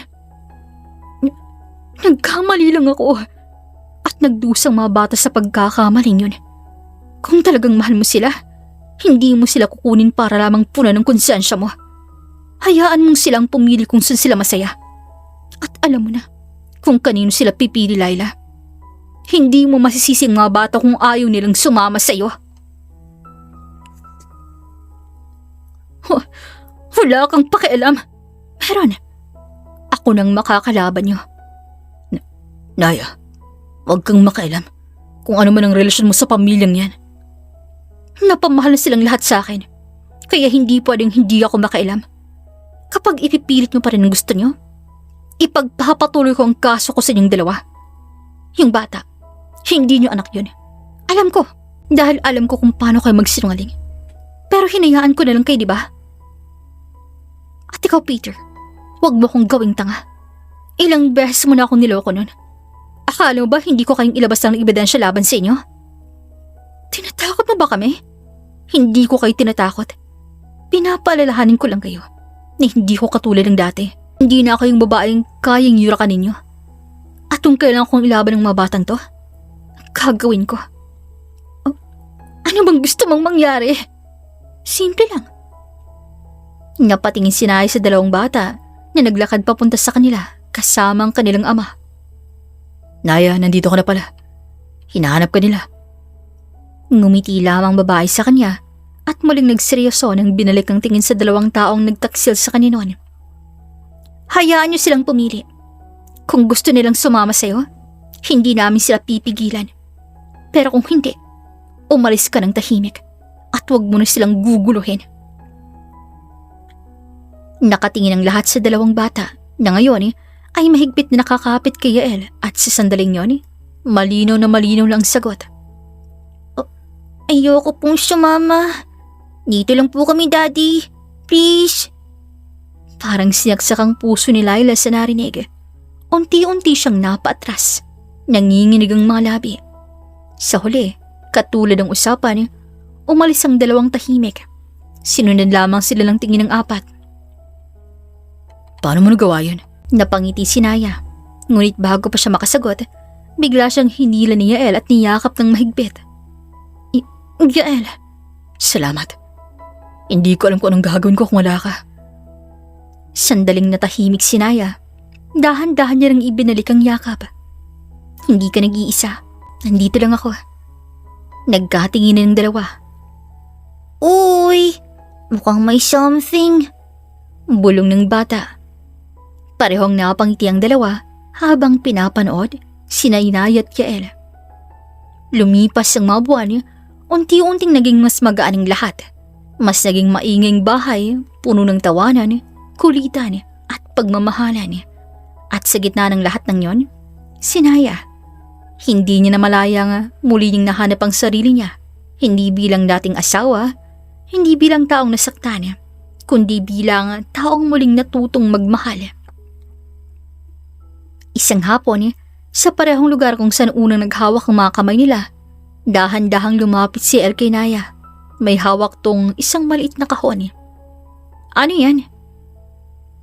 Nagkamali lang ako. At nagdusang mga bata sa pagkakamaling yun. Kung talagang mahal mo sila, hindi mo sila kukunin para lamang punan ng konsensya mo. Hayaan mong silang pumili kung saan sila masaya. At alam mo na kung kanino sila pipili, Laila. Hindi mo masisisi ang mga bata kung ayaw nilang sumama sa'yo. Wala kang pakialam. Meron. Ako nang makakalaban niyo.
Naya, huwag kang makialam kung ano man ang relasyon mo sa pamilyang yan.
Napamahal na silang lahat sa akin. Kaya hindi pwedeng hindi ako makialam. Kapag ipipilit mo pa rin ang gusto niyo, ipagpapatuloy ko ang kaso ko sa inyong dalawa. Yung bata, hindi niyo anak yun. Alam ko, dahil alam ko kung paano kayo magsinungaling. Pero hinayaan ko na lang kayo, di ba? At ikaw, Peter, huwag mo kong gawing tanga. Ilang beses mo na akong niloko nun. Akala mo ba hindi ko kayong ilabas ng ebidensya laban sa inyo? Tinatakot mo ba kami? Hindi ko kayo tinatakot. Pinapaalalahanin ko lang kayo na hindi ko katulad ng dati. Hindi na ako yung babaeng kayang yurakan ninyo. At kung kailangan kong ilaban ng mga batang to, gagawin ko. Oh, ano bang gusto mong mangyari? Simple lang. Napatingin si Naya sa dalawang bata na naglakad papunta sa kanila kasama ang kanilang ama.
Naya, nandito ka na pala. Hinahanap ka nila.
Ngumiti lamang babae sa kanya at muling nagseryoso nang binalik ang tingin sa dalawang taong nagtaksil sa kanino. Hayaan niyo silang pumili. Kung gusto nilang sumama sa'yo, hindi namin sila pipigilan. Pero kung hindi, umalis ka ng tahimik at huwag mo na silang guguluhin. Nakatingin ang lahat sa dalawang bata na ngayon ay mahigpit na nakakapit kay Yael at sa sandaling yon, malinaw na malinaw lang ang sagot. Ayoko pong sumama. Dito lang po kami, Daddy. Please. Parang sinaksak ang puso ni Laila sa narinig. Unti-unti siyang napaatras. Nanginginig ang mga labi. Sa huli, katulad ng usapan, umalis ang dalawang tahimik. Sinundan lamang sila ng tingin ng apat.
Paano mo nagawa yun?
Napangiti si Naya. Ngunit bago pa siya makasagot, bigla siyang hinila ni Yael at niyakap ng mahigpit. Yael.
Salamat. Hindi ko alam kung anong gagawin ko kung wala ka.
Sandaling natahimik si Naya. Dahan-dahan niya ring ibinalik ang yakap. Hindi ka nag-iisa. Nandito lang ako. Nagkatingin ng dalawa. Uy! Mukhang may something. Bulong ng bata. Parehong napangiti ang dalawa habang pinapanood sina Inay at Yael. Lumipas ang mga buwan, unti-unting naging mas magaan ang lahat. Mas naging mainging bahay, puno ng tawanan, kulitan at pagmamahalan. At sa gitna ng lahat ng yon, si Naya. Hindi niya namalayang muli niyang nahanap ang sarili niya. Hindi bilang dating asawa, hindi bilang taong nasaktan, kundi bilang taong muling natutong magmahal. Isang hapon, sa parehong lugar kung saan unang naghawak ang mga kamay nila, dahan-dahang lumapit si El kay Naya. May hawak tong isang maliit na kahon. Ano yan?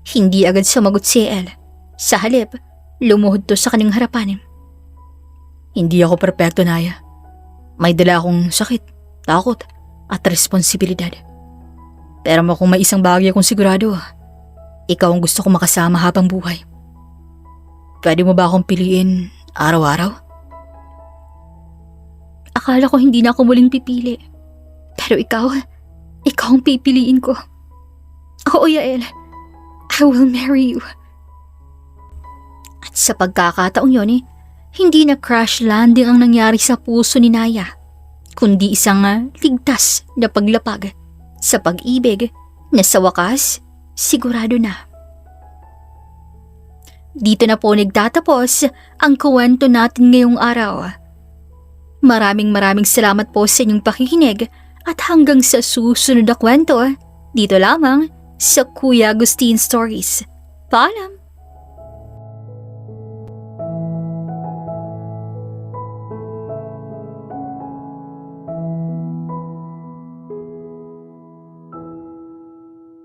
Hindi agad sumagot si El. Sa halip, lumuhod to sa kanyang harapan.
Hindi ako perpekto, Naya. May dala akong sakit, takot, at responsibilidad. Pero kung may isang bagay akong sigurado, ikaw ang gusto kong makasama habang buhay. Pwede mo ba akong piliin araw-araw?
Akala ko hindi na ako muling pipili. Pero ikaw ang pipiliin ko. Oo, Yael. I will marry you. At sa pagkakataong yun, hindi na crash landing ang nangyari sa puso ni Naya, kundi isang ligtas na paglapag sa pag-ibig na sa wakas, sigurado na. Dito na po nagtatapos ang kwento natin ngayong araw. Maraming salamat po sa inyong pakikinig at hanggang sa susunod na kwento, dito lamang sa Kuya Agustin Stories. Paalam!